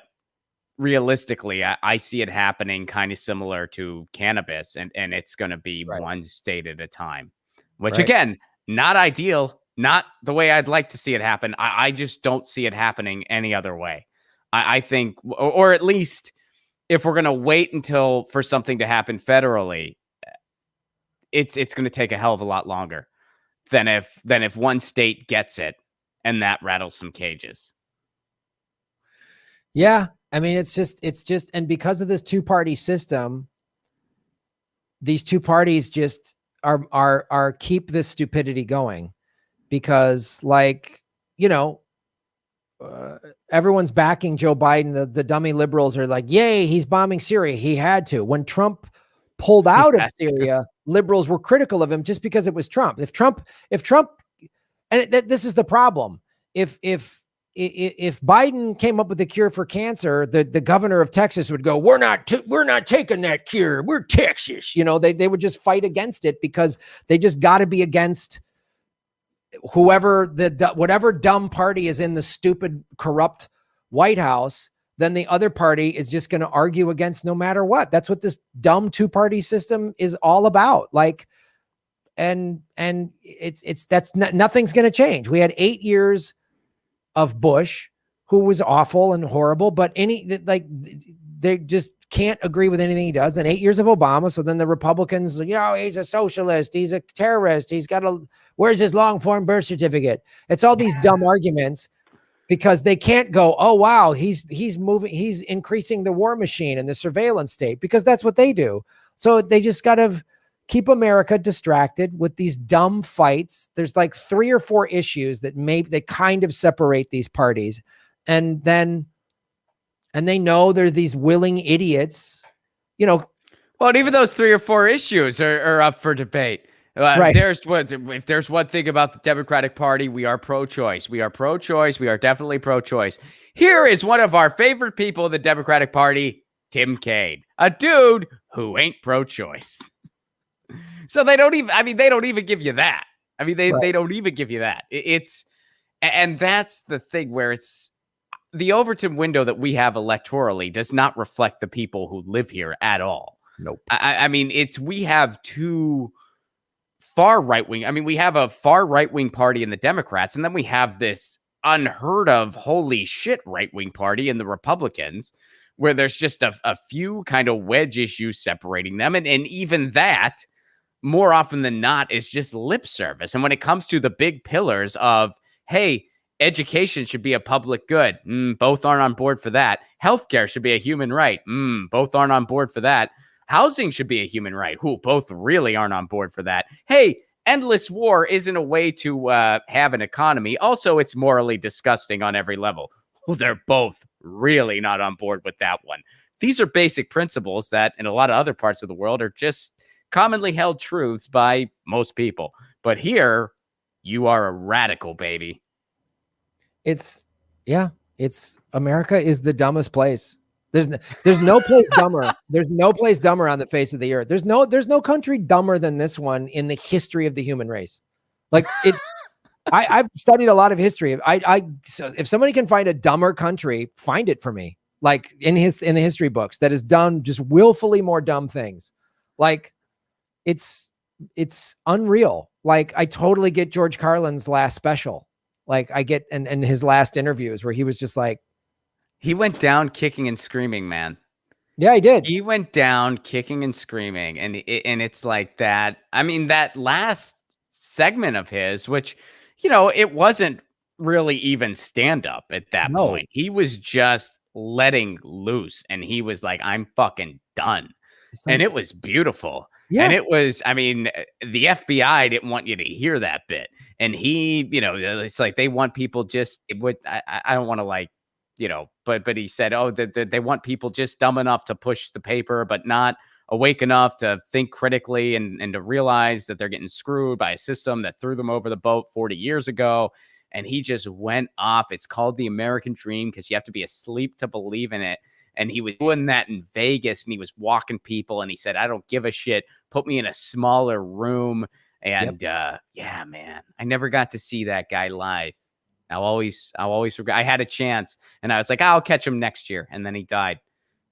realistically, I see it happening kind of similar to cannabis, and it's going to be one state at a time, which again, not ideal, not the way I'd like to see it happen. I just don't see it happening any other way. I think, or at least if we're going to wait for something to happen federally, it's going to take a hell of a lot longer than if one state gets it and that rattles some cages. Yeah. It's just, and because of this two-party system, these two parties just are keep this stupidity going, because everyone's backing Joe Biden. The dummy liberals are like, yay, he's bombing Syria. He had to. When Trump pulled out of Syria, liberals were critical of him just because it was Trump. If Trump, and this is the problem. If Biden came up with a cure for cancer, the governor of Texas would go, we're not taking that cure. We're Texas. They would just fight against it, because they just got to be against whatever dumb party is in the stupid, corrupt White House. Then the other party is just going to argue against no matter what. That's what this dumb two-party system is all about. Like, and nothing's going to change. We had 8 years of Bush, who was awful and horrible, but they just can't agree with anything he does. And 8 years of Obama. So then the Republicans, he's a socialist, he's a terrorist, where's his long form birth certificate? It's all these dumb arguments, because they can't go, oh wow, he's increasing the war machine and the surveillance state, because that's what they do. So they just got to keep America distracted with these dumb fights. There's like 3 or 4 issues that kind of separate these parties. And they know they're these willing idiots, Well, even those 3 or 4 issues are up for debate. Right. If there's one thing about the Democratic Party, we are pro-choice. We are pro-choice. We are definitely pro-choice. Here is one of our favorite people in the Democratic Party, Tim Kaine, a dude who ain't pro-choice. So they don't even give you that. They don't even give you that. And that's the thing, where it's the Overton window that we have electorally does not reflect the people who live here at all. Nope. We have two far right wing. I mean, we have a far right wing party in the Democrats, and then we have this unheard of, holy shit, right wing party in the Republicans, where there's just a few kind of wedge issues separating them. And even that, more often than not, is just lip service. And when it comes to the big pillars of, hey, education should be a public good, both aren't on board for that. Healthcare should be a human right, both aren't on board for that. Housing should be a human right, both really aren't on board for that. Hey, endless war isn't a way to have an economy. Also, it's morally disgusting on every level. They're both really not on board with that one. These are basic principles that in a lot of other parts of the world are just commonly held truths by most people. But here, you are a radical, baby. It's America is the dumbest place. There's no place dumber. There's no place dumber on the face of the earth. There's no country dumber than this one in the history of the human race. Like it's, I've studied a lot of history. So if somebody can find a dumber country, find it for me. Like in the history books that has done just willfully more dumb things. Like it's unreal. Like I totally get George Carlin's last special. Like I get and his last interviews where he was just like, he went down kicking and screaming, man. Yeah, he did. He went down kicking and screaming. And it's like that. I mean, that last segment of his, which, it wasn't really even stand up at that point. He was just letting loose. And he was like, I'm fucking done. And it was beautiful. Yeah. And it was, I mean, the FBI didn't want you to hear that bit. And he, it's like they want people just, I don't want to like, but he said, they want people just dumb enough to push the paper, but not awake enough to think critically and to realize that they're getting screwed by a system that threw them over the boat 40 years ago. And he just went off. It's called the American dream because you have to be asleep to believe in it. And he was doing that in Vegas and he was walking people and he said, I don't give a shit. Put me in a smaller room. And yeah, man, I never got to see that guy live. I'll always regret. I had a chance and I was like, I'll catch him next year. And then he died.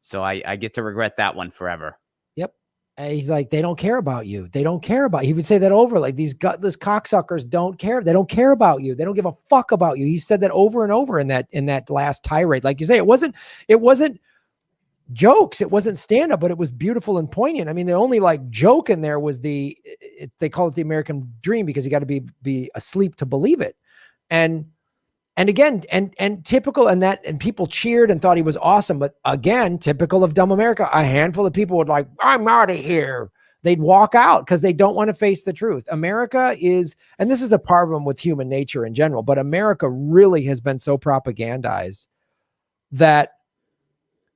So I get to regret that one forever. Yep. And he's like, they don't care about you. They don't care about you. He would say that over, like these gutless cocksuckers don't care. They don't care about you. They don't give a fuck about you. He said that over and over in that last tirade. Like you say, it wasn't jokes. It wasn't stand up, but it was beautiful and poignant. I mean, the only like joke in there was they call it the American dream because you got to be asleep to believe it. And again, and typical and people cheered and thought he was awesome. But again, typical of dumb America, a handful of people would like, I'm out of here. They'd walk out because they don't want to face the truth. America is, and this is a problem with human nature in general, but America really has been so propagandized that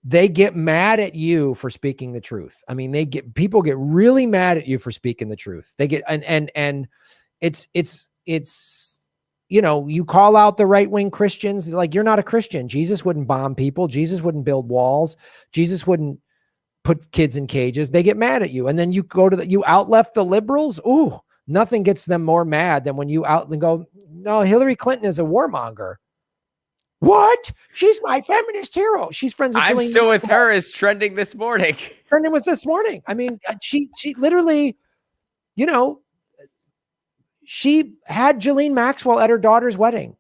they get mad at you for speaking the truth. I mean, people get really mad at you for speaking the truth. They get, and it's, you call out the right-wing Christians, like you're not a Christian. Jesus wouldn't bomb people. Jesus wouldn't build walls. Jesus wouldn't put kids in cages. They get mad at you. And then you go to you out left the liberals. Ooh, nothing gets them more mad than when you out and go, no, Hillary Clinton is a warmonger. What? She's my feminist hero. She's friends with I'm still with her is trending this morning. Trending was this morning. I mean, she literally, she had Ghislaine Maxwell at her daughter's wedding.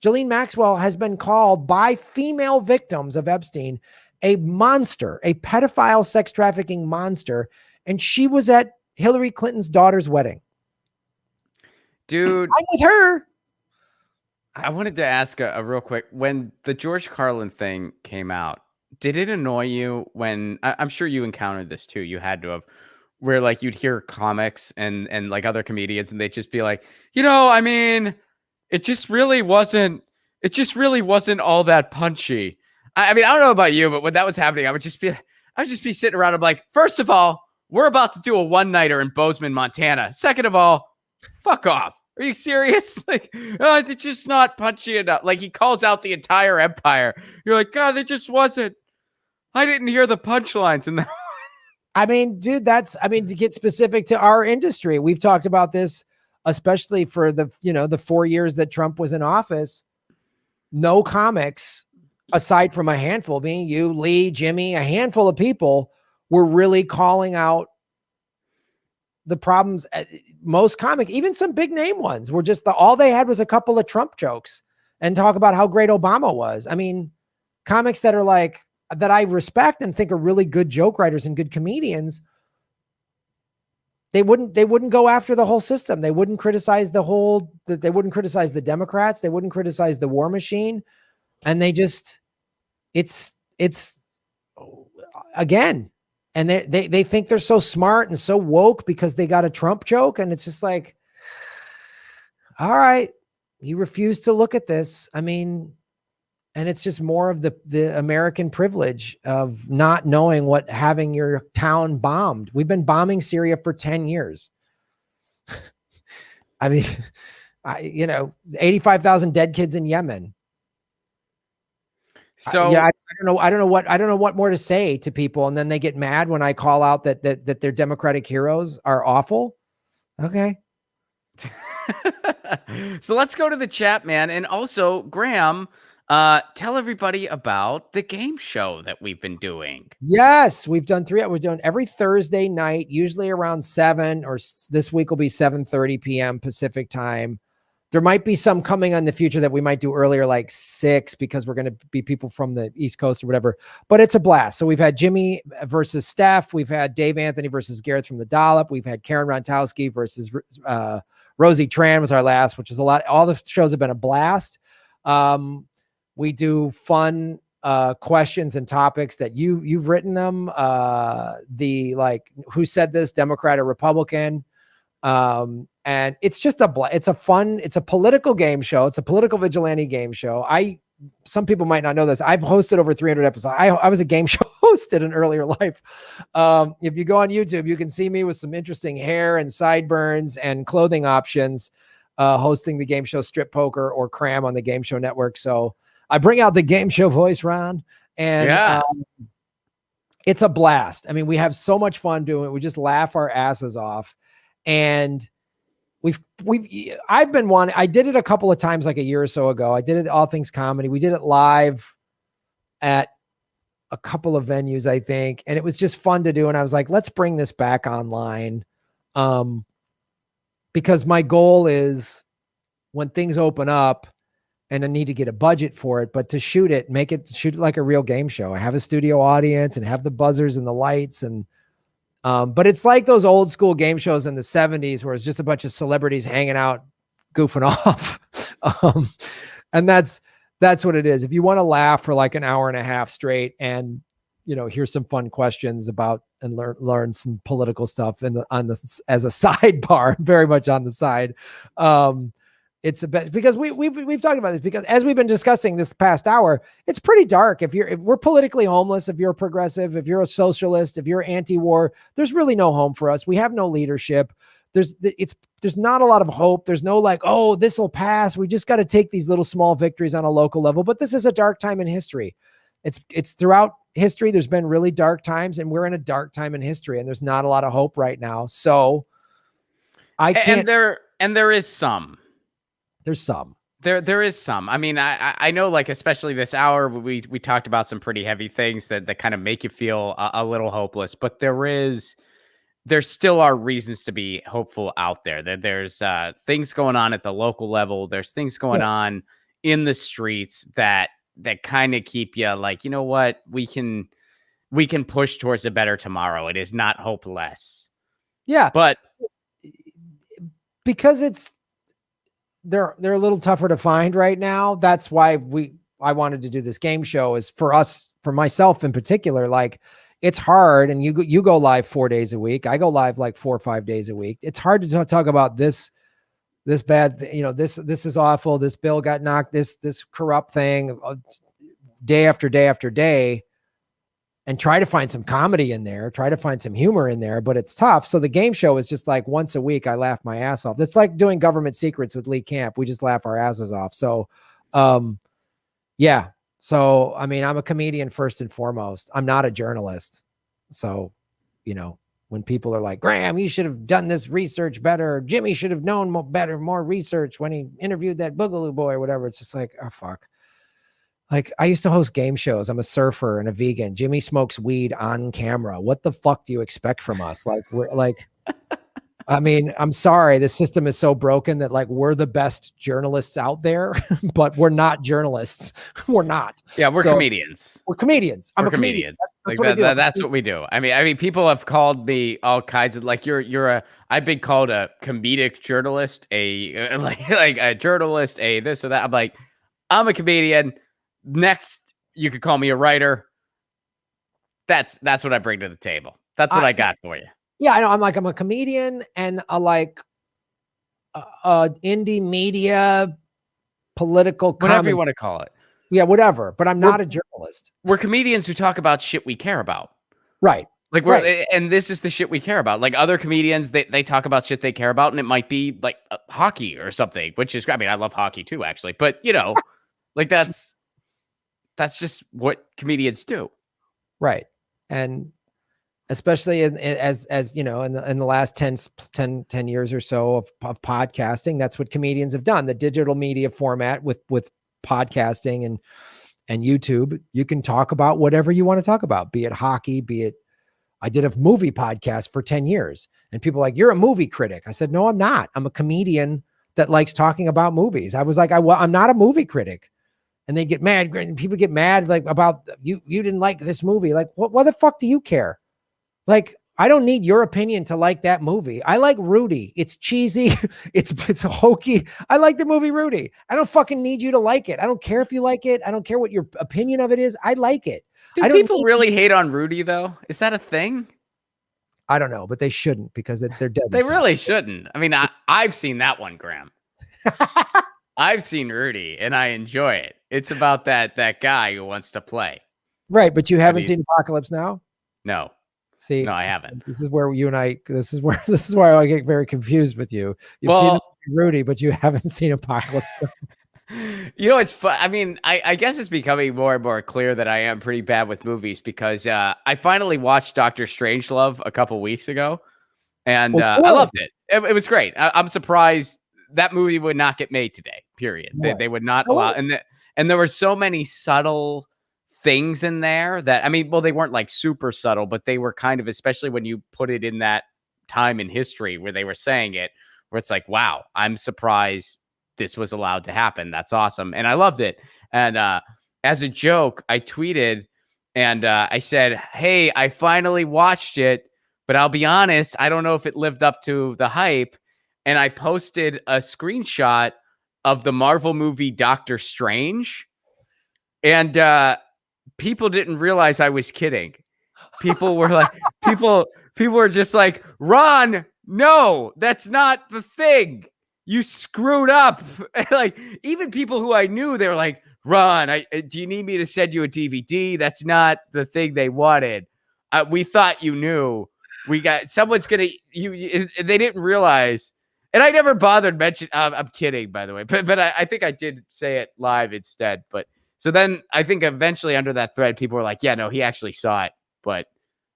Ghislaine Maxwell has been called by female victims of Epstein a monster, a pedophile sex trafficking monster. And she was at Hillary Clinton's daughter's wedding. Dude. I'm with her. I wanted to ask a real quick, when the George Carlin thing came out, did it annoy you when, I'm sure you encountered this too, you had to have, where like you'd hear comics and like other comedians and they'd just be like, I mean, it just really wasn't all that punchy. I mean, I don't know about you, but when that was happening, I would just be sitting around. I'm like, first of all, we're about to do a one-nighter in Bozeman, Montana. Second of all, fuck off. Are you serious? Like, it's just not punchy enough. Like he calls out the entire empire. You're like, God, it just wasn't. I didn't hear the punchlines in that. I mean, dude, to get specific to our industry, we've talked about this, especially for the 4 years that Trump was in office. No comics, aside from a handful, being you, Lee, Jimmy, a handful of people were really calling out the problems. Most comic, even some big name ones, were just all they had was a couple of Trump jokes and talk about how great Obama was. I mean, comics that are like, that I respect and think are really good joke writers and good comedians, they wouldn't go after the whole system. They wouldn't criticize they wouldn't criticize the Democrats. They wouldn't criticize the war machine. And they just, it's again, and they think they're so smart and so woke because they got a Trump joke. And it's just like, all right, you refuse to look at this. I mean, and it's just more of the American privilege of not knowing what having your town bombed. We've been bombing Syria for 10 years. I mean, 85,000 dead kids in Yemen. So I don't know what more to say to people. And then they get mad when I call out that their Democratic heroes are awful. Okay. So let's go to the chat, man. And also, Graham, tell everybody about the game show that we've been doing. Yes, we've done we're doing every Thursday night, usually around 7, or this week will be 7:30 p.m. Pacific time. There might be some coming in the future that we might do earlier, like 6, because we're going to be people from the East Coast or whatever, but it's a blast. So we've had Jimmy versus Steph. We've had Dave Anthony versus Gareth from the Dollop. We've had Karen Rontowski versus Rosie Tran was our last, which is a lot. All the shows have been a blast. We do fun questions and topics that you've written them. Who said this, Democrat or Republican? And it's just it's a political game show. It's a political vigilante game show. Some people might not know this. I've hosted over 300 episodes. I was a game show host in an earlier life. If you go on YouTube, you can see me with some interesting hair and sideburns and clothing options, hosting the game show Strip Poker or Cram on the Game Show Network. So I bring out the game show voice, Ron, and it's a blast. I mean, we have so much fun doing it. We just laugh our asses off. And I did it a couple of times, like a year or so ago. I did it All Things Comedy. We did it live at a couple of venues, I think. And it was just fun to do. And I was like, let's bring this back online. Because my goal is when things open up and I need to get a budget for it, but to shoot it like a real game show. I have a studio audience and have the buzzers and the lights and, but it's like those old school game shows in the 70s where it's just a bunch of celebrities hanging out, goofing off. And that's what it is. If you want to laugh for like an hour and a half straight and, hear some fun questions about and learn some political stuff as a sidebar, very much on the side. It's the best because we've talked about this, because as we've been discussing this past hour, it's pretty dark. If we're politically homeless, if you're a progressive, if you're a socialist, if you're anti-war, there's really no home for us. We have no leadership. There's not a lot of hope. There's no like, oh, this will pass. We just got to take these little small victories on a local level. But this is a dark time in history. It's throughout history. There's been really dark times, and we're in a dark time in history, and there's not a lot of hope right now. So I can't. And there is some. There's some. There is some. I mean, I know, like, especially this hour, we talked about some pretty heavy things that kind of make you feel a little hopeless, but there still are reasons to be hopeful out there. There's things going on at the local level. There's things going on in the streets that kind of keep you like, you know what, we can push towards a better tomorrow. It is not hopeless. Yeah. But because they're a little tougher to find right now. That's why I wanted to do this game show, is for myself in particular. Like, it's hard, and you go live 4 days a week. I go live like 4 or 5 days a week. It's hard to talk about this bad, this is awful. This bill got knocked, this corrupt thing day after day after day, and try to find some comedy in there, try to find some humor in there, but it's tough. So the game show is just like once a week, I laugh my ass off. It's like doing Government Secrets with Lee Camp. We just laugh our asses off. So, yeah. So, I mean, I'm a comedian first and foremost. I'm not a journalist. So, when people are like, Graham, you should have done this research better. Jimmy should have known more research when he interviewed that Boogaloo boy or whatever. It's just like, oh, fuck. Like, I used to host game shows. I'm a surfer and a vegan. Jimmy smokes weed on camera. What the fuck do you expect from us? Like, we're like, I mean, I'm sorry. The system is so broken that like we're the best journalists out there, but we're not journalists. We're not. Yeah, we're So comedians. we're comedians. I'm We're a comedian. comedians. That's Like what I do. that's what we do. I mean, people have called me all kinds of like I've been called a comedic journalist, a like a journalist, a this or that. I'm like, I'm a comedian. Next, you could call me a writer. That's what I bring to the table. That's what I got for you. Yeah, I know. I'm a comedian and a like indie media, political, Whatever you want to call it. Yeah, whatever. But I'm not a journalist. We're comedians who talk about shit we care about. Right. Like and this is the shit we care about. Like other comedians, they talk about shit they care about, and it might be like hockey or something, which is, I mean, I love hockey too, actually. But like that's just what comedians do. Right. And especially as you know, in the last 10 years or so of podcasting, that's what comedians have done. The digital media format with podcasting and YouTube, you can talk about whatever you want to talk about, be it hockey, be it, I did a movie podcast for 10 years and people are like, you're a movie critic. I said, no, I'm not. I'm a comedian that likes talking about movies. I was like, I'm not a movie critic. And they get mad. People get mad like about you didn't like this movie. Like, what the fuck do you care? Like, I don't need your opinion to like that movie. I like Rudy. It's cheesy. It's hokey. I like the movie Rudy. I don't fucking need you to like it. I don't care if you like it. I don't care what your opinion of it is. I like it. Do people really hate on Rudy though? Is that a thing? I don't know, but they shouldn't because they're dead. They really shouldn't. I mean, I've seen that one, Graham. I've seen Rudy and I enjoy it. It's about that guy who wants to play. Right, but you haven't seen Apocalypse Now? No. See, no, I haven't. This is where this is why I get very confused with you. You've seen Rudy, but you haven't seen Apocalypse. It's fun. I mean, I guess it's becoming more and more clear that I am pretty bad with movies because I finally watched Dr. Strangelove a couple weeks ago, and I loved it. It was great. I'm surprised that movie would not get made today. Period. Right. They would not allow, and there were so many subtle things in there that, I mean, well, they weren't like super subtle, but they were kind of, especially when you put it in that time in history where they were saying it, where it's like, wow, I'm surprised this was allowed to happen. That's awesome. And I loved it. And as a joke, I tweeted and I said, hey, I finally watched it, but I'll be honest, I don't know if it lived up to the hype. And I posted a screenshot of the Marvel movie Doctor Strange. And people didn't realize I was kidding. People were like, people were just like, Ron, no, that's not the thing. You screwed up. Like, even people who I knew, they were like, Ron, do you need me to send you a DVD? That's not the thing they wanted. We thought you knew. We got someone's gonna you. They didn't realize. And I never bothered mentioning. I'm kidding, by the way, but I think I did say it live instead. But so then I think eventually under that thread, people were like, "Yeah, no, he actually saw it, but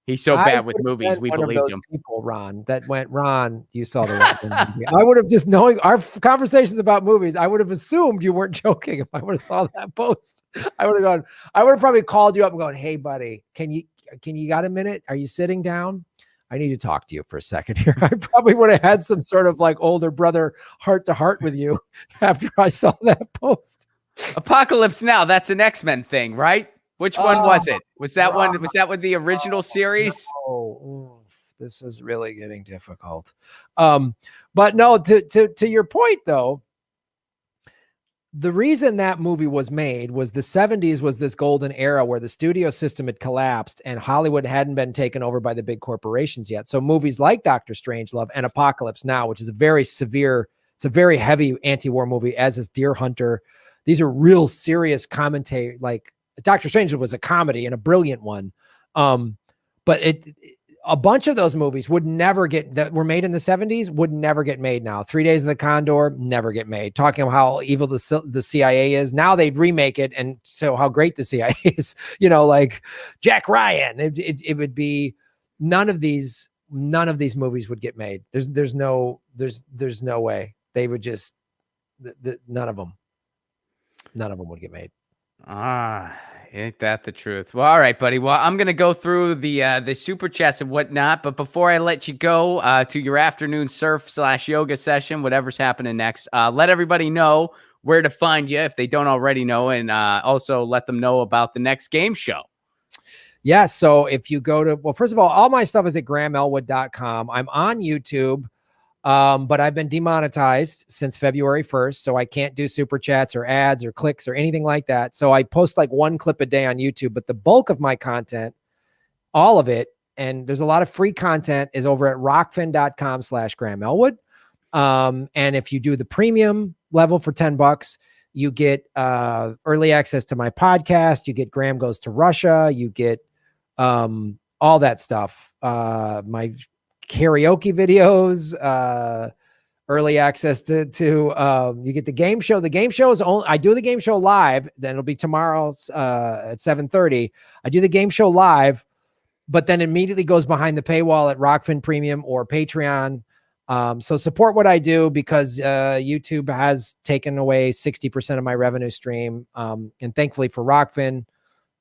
he's so bad with movies, we believed him." People, Ron, that went, Ron, you saw the movie. I would have just knowing our conversations about movies. I would have assumed you weren't joking if I would have saw that post. I would have gone. I would have probably called you up and gone, "Hey, buddy, can you got a minute? Are you sitting down? I need to talk to you for a second here." I probably would have had some sort of like older brother heart to heart with you after I saw that post. Apocalypse Now, that's an X-Men thing, right? Which one was it? Was that one? Was that with the original series? Oh, this is really getting difficult. But no, to your point though, the reason that movie was made was the 70s was this golden era where the studio system had collapsed and Hollywood hadn't been taken over by the big corporations yet. So movies like Dr. Strangelove and Apocalypse Now, which is a very severe, it's a very heavy anti-war movie, as is Deer Hunter. These are real serious commentary. Like Dr. Strangelove was a comedy and a brilliant one. But a bunch of those movies would never get, that were made in the 70s, would never get made now. 3 Days of the Condor, never get made. Talking about how evil the CIA is. Now they'd remake it and so how great the CIA is. Like Jack Ryan. It would be none of these movies would get made. There's no way. They would just none of them would get made. Ain't that the truth? Well, all right, buddy. Well, I'm gonna go through the super chats and whatnot, but before I let you go to your afternoon surf/yoga session, whatever's happening next, let everybody know where to find you if they don't already know, and also let them know about the next game show. Yeah. So if you go to, well, first of all my stuff is at GrahamElwood.com. I'm on YouTube. But I've been demonetized since February 1st, so I can't do super chats or ads or clicks or anything like that. So I post like one clip a day on YouTube, but the bulk of my content, all of it, and there's a lot of free content, is over at rockfin.com/GrahamElwood. And if you do the premium level for $10, you get early access to my podcast. You get Graham Goes to Russia. You get all that stuff. My karaoke videos, early access to you get the game show. The game show is only, I do the game show live, then it'll be tomorrow's at 7:30. I do the game show live, but then immediately goes behind the paywall at Rockfin Premium or Patreon. So support what I do, because YouTube has taken away 60% of my revenue stream. And thankfully for Rockfin,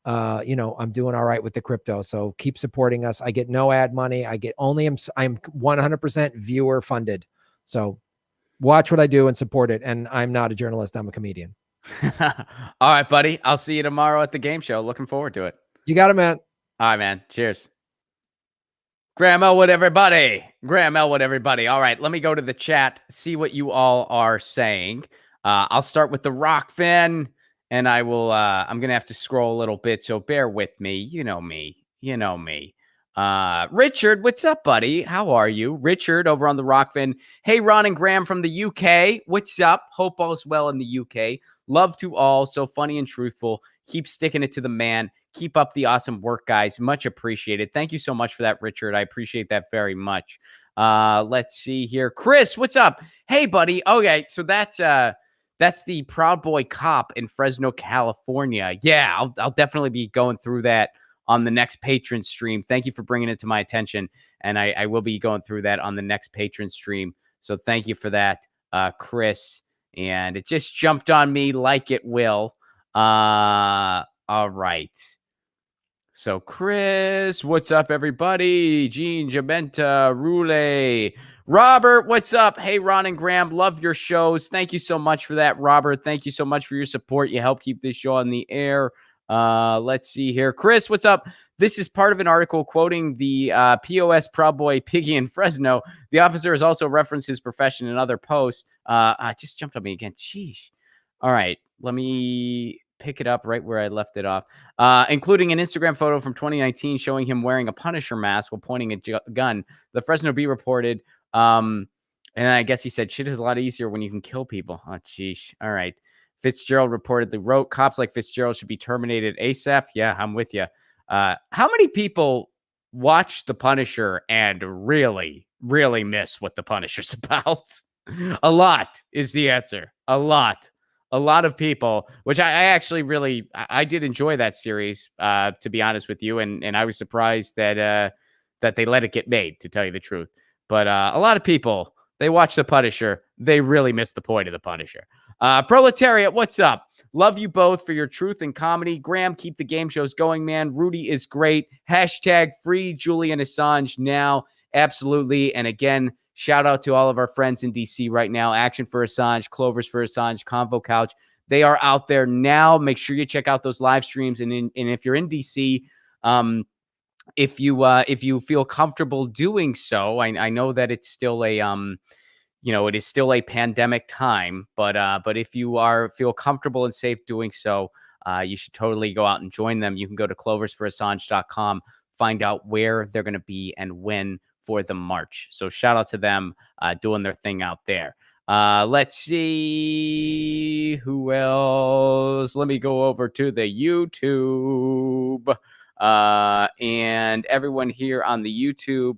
I'm doing all right with the crypto. So keep supporting us. I get no ad money. I'm 100% viewer funded. So watch what I do and support it. And I'm not a journalist. I'm a comedian. All right, buddy. I'll see you tomorrow at the game show. Looking forward to it. You got it, man. All right, man. Cheers. Graham Elwood, everybody. Graham Elwood, everybody. All right, let me go to the chat, see what you all are saying. I'll start with the Rockfin. And I will, I'm going to have to scroll a little bit, so bear with me. You know me. Richard, what's up, buddy? How are you? Richard over on the Rockfin. Hey, Ron and Graham from the UK. What's up? Hope all's well in the UK. Love to all. So funny and truthful. Keep sticking it to the man. Keep up the awesome work, guys. Much appreciated. Thank you so much for that, Richard. I appreciate that very much. Let's see here. Chris, what's up? Hey, buddy. Okay, so that's the Proud Boy cop in Fresno, California. Yeah, I'll definitely be going through that on the next patron stream. Thank you for bringing it to my attention, and I will be going through that on the next patron stream. So thank you for that, Chris. And it just jumped on me like it will. All right. So Chris, what's up, everybody? Gene, Jamenta, Rule, Robert, what's up? Hey, Ron and Graham, love your shows. Thank you so much for that, Robert. Thank you so much for your support. You help keep this show on the air. Let's see here. Chris, what's up? This is part of an article quoting the POS Proud Boy Piggy in Fresno. The officer has also referenced his profession in other posts. I just jumped on me again. Sheesh. All right, let me pick it up right where I left it off, including an Instagram photo from 2019 showing him wearing a Punisher mask while pointing a gun. The Fresno Bee reported, and I guess he said, shit is a lot easier when you can kill people. Oh, sheesh. All right. Fitzgerald reportedly wrote, cops like Fitzgerald should be terminated ASAP. Yeah, I'm with you. How many people watch The Punisher and really, really miss what The Punisher's about? A lot is the answer. A lot of people, which I actually really, I did enjoy that series, to be honest with you. And I was surprised that they let it get made, to tell you the truth. But a lot of people, they watch The Punisher. They really miss the point of The Punisher. Proletariat, what's up? Love you both for your truth and comedy. Graham, keep the game shows going, man. Rudy is great. Hashtag free Julian Assange now. Absolutely. And again, shout out to all of our friends in DC right now. Action for Assange, Clovers for Assange, Convo Couch. They are out there now. Make sure you check out those live streams. And if you're in DC, if you feel comfortable doing so, I know that it's still a it is still a pandemic time, but if you feel comfortable and safe doing so, you should totally go out and join them. You can go to cloversforassange.com, find out where they're going to be and when for the march. So shout out to them doing their thing out there. Let's see who else. Let me go over to the YouTube and everyone here on the YouTube.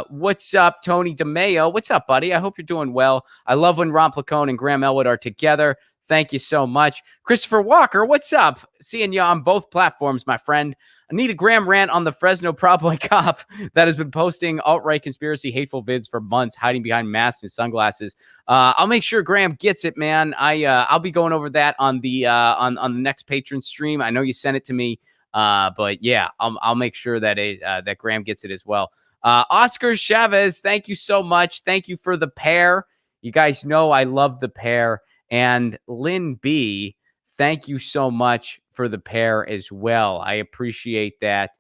What's up, Tony DeMeo? What's up, buddy? I hope you're doing well. I love when Ron Placone and Graham Elwood are together. Thank you so much. Christopher Walker, what's up? Seeing you on both platforms, my friend. I need a Graham rant on the Fresno Proud Boy cop that has been posting alt-right conspiracy hateful vids for months, hiding behind masks and sunglasses. I'll make sure Graham gets it, man. I'll be going over that on the on the next patron stream. I know you sent it to me, but yeah, I'll make sure that that Graham gets it as well. Oscar Chavez, thank you so much. Thank you for the pair. You guys know I love the pair. And Lynn B, thank you so much for the pair as well. I appreciate that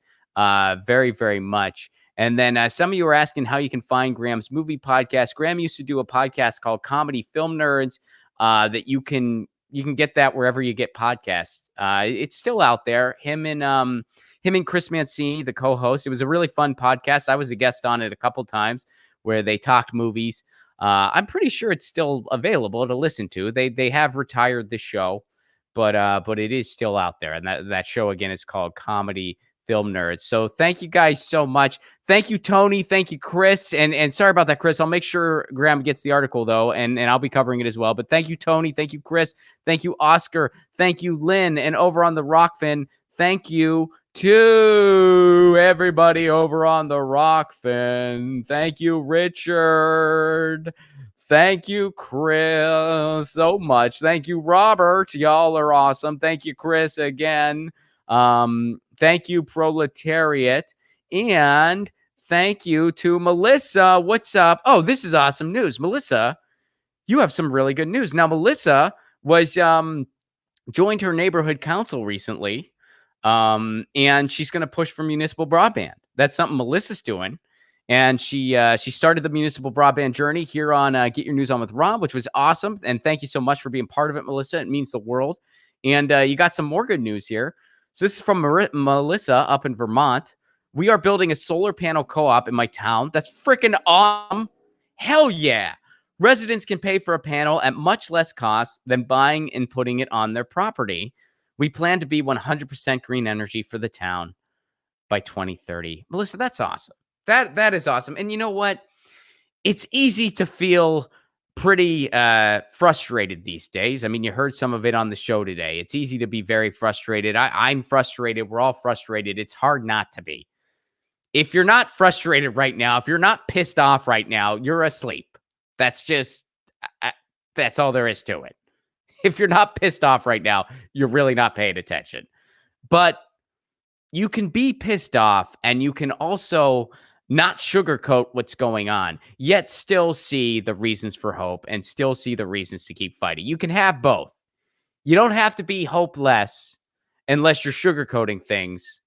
very, very much. And then some of you are asking how you can find Graham's movie podcast. Graham used to do a podcast called Comedy Film Nerds that you can get that wherever you get podcasts. It's still out there. Him and Chris Mancini, the co-host. It was a really fun podcast. I was a guest on it a couple times where they talked movies. I'm pretty sure it's still available to listen to. They have retired the show, but it is still out there. And that show again is called Comedy Film Nerds. So thank you guys so much. Thank you, Tony. Thank you, Chris. And sorry about that, Chris. I'll make sure Graham gets the article though, and I'll be covering it as well. But thank you, Tony. Thank you, Chris. Thank you, Oscar. Thank you, Lynn. And over on the Rockfin, thank you to everybody over on the Rockfin. Thank you, Richard. Thank you, Chris, so much. Thank you, Robert. Y'all are awesome. Thank you, Chris, again. Thank you, Proletariat. And thank you to Melissa. What's up? Oh, this is awesome news. Melissa, you have some really good news. Now, Melissa was joined her neighborhood council recently. And she's going to push for municipal broadband. That's something Melissa's doing. And she started the municipal broadband journey here on Get Your News On with Ron, which was awesome. And thank you so much for being part of it, Melissa. It means the world. And you got some more good news here. So this is from Melissa up in Vermont. We are building a solar panel co-op in my town. That's freaking awesome. Hell yeah. Residents can pay for a panel at much less cost than buying and putting it on their property. We plan to be 100% green energy for the town by 2030. Melissa, that's awesome. That is awesome. And you know what? It's easy to feel pretty frustrated these days. I mean, you heard some of it on the show today. It's easy to be very frustrated. I'm frustrated. We're all frustrated. It's hard not to be. If you're not frustrated right now, if you're not pissed off right now, you're asleep. That's just, that's all there is to it. If you're not pissed off right now, you're really not paying attention. But you can be pissed off and you can also not sugarcoat what's going on, yet still see the reasons for hope and still see the reasons to keep fighting. You can have both. You don't have to be hopeless unless you're sugarcoating things.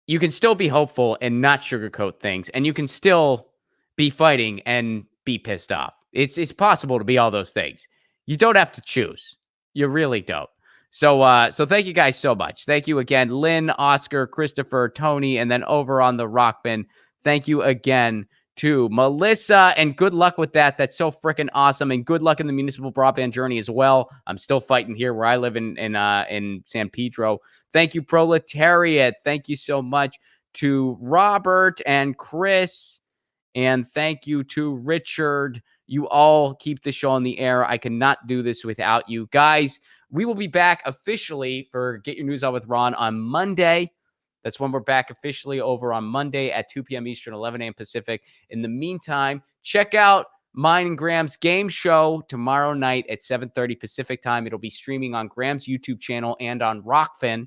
You can still be hopeful and not sugarcoat things, and you can still be fighting and be pissed off. It's possible to be all those things. You don't have to choose. You really don't. So thank you guys so much. Thank you again, Lynn, Oscar, Christopher, Tony, and then over on the Rockfin, thank you again to Melissa, and good luck with that. That's so freaking awesome, and good luck in the municipal broadband journey as well. I'm still fighting here where I live in San Pedro. Thank you, Proletariat. Thank you so much to Robert and Chris, and thank you to Richard. You all keep the show on the air. I cannot do this without you guys. We will be back officially for Get Your News On with Ron on Monday. That's when we're back officially over on Monday at 2 p.m. Eastern, 11 a.m. Pacific. In the meantime, check out mine and Graham's game show tomorrow night at 7:30 Pacific time. It'll be streaming on Graham's YouTube channel and on Rockfin.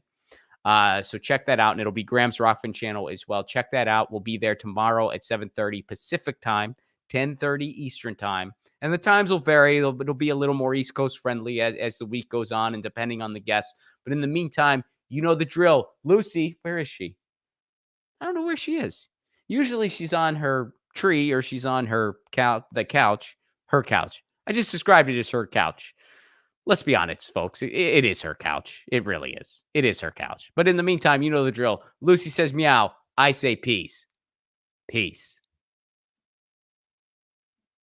So check that out, and it'll be Graham's Rockfin channel as well. Check that out. We'll be there tomorrow at 7:30 Pacific time, 10:30 Eastern time. And the times will vary. It'll be a little more East Coast friendly as the week goes on and depending on the guests. But in the meantime, you know the drill. Lucy, where is she? I don't know where she is. Usually she's on her tree or she's on her couch. Her couch. I just described it as her couch. Let's be honest, folks. It is her couch. It really is. It is her couch. But in the meantime, you know the drill. Lucy says meow. I say peace. Peace.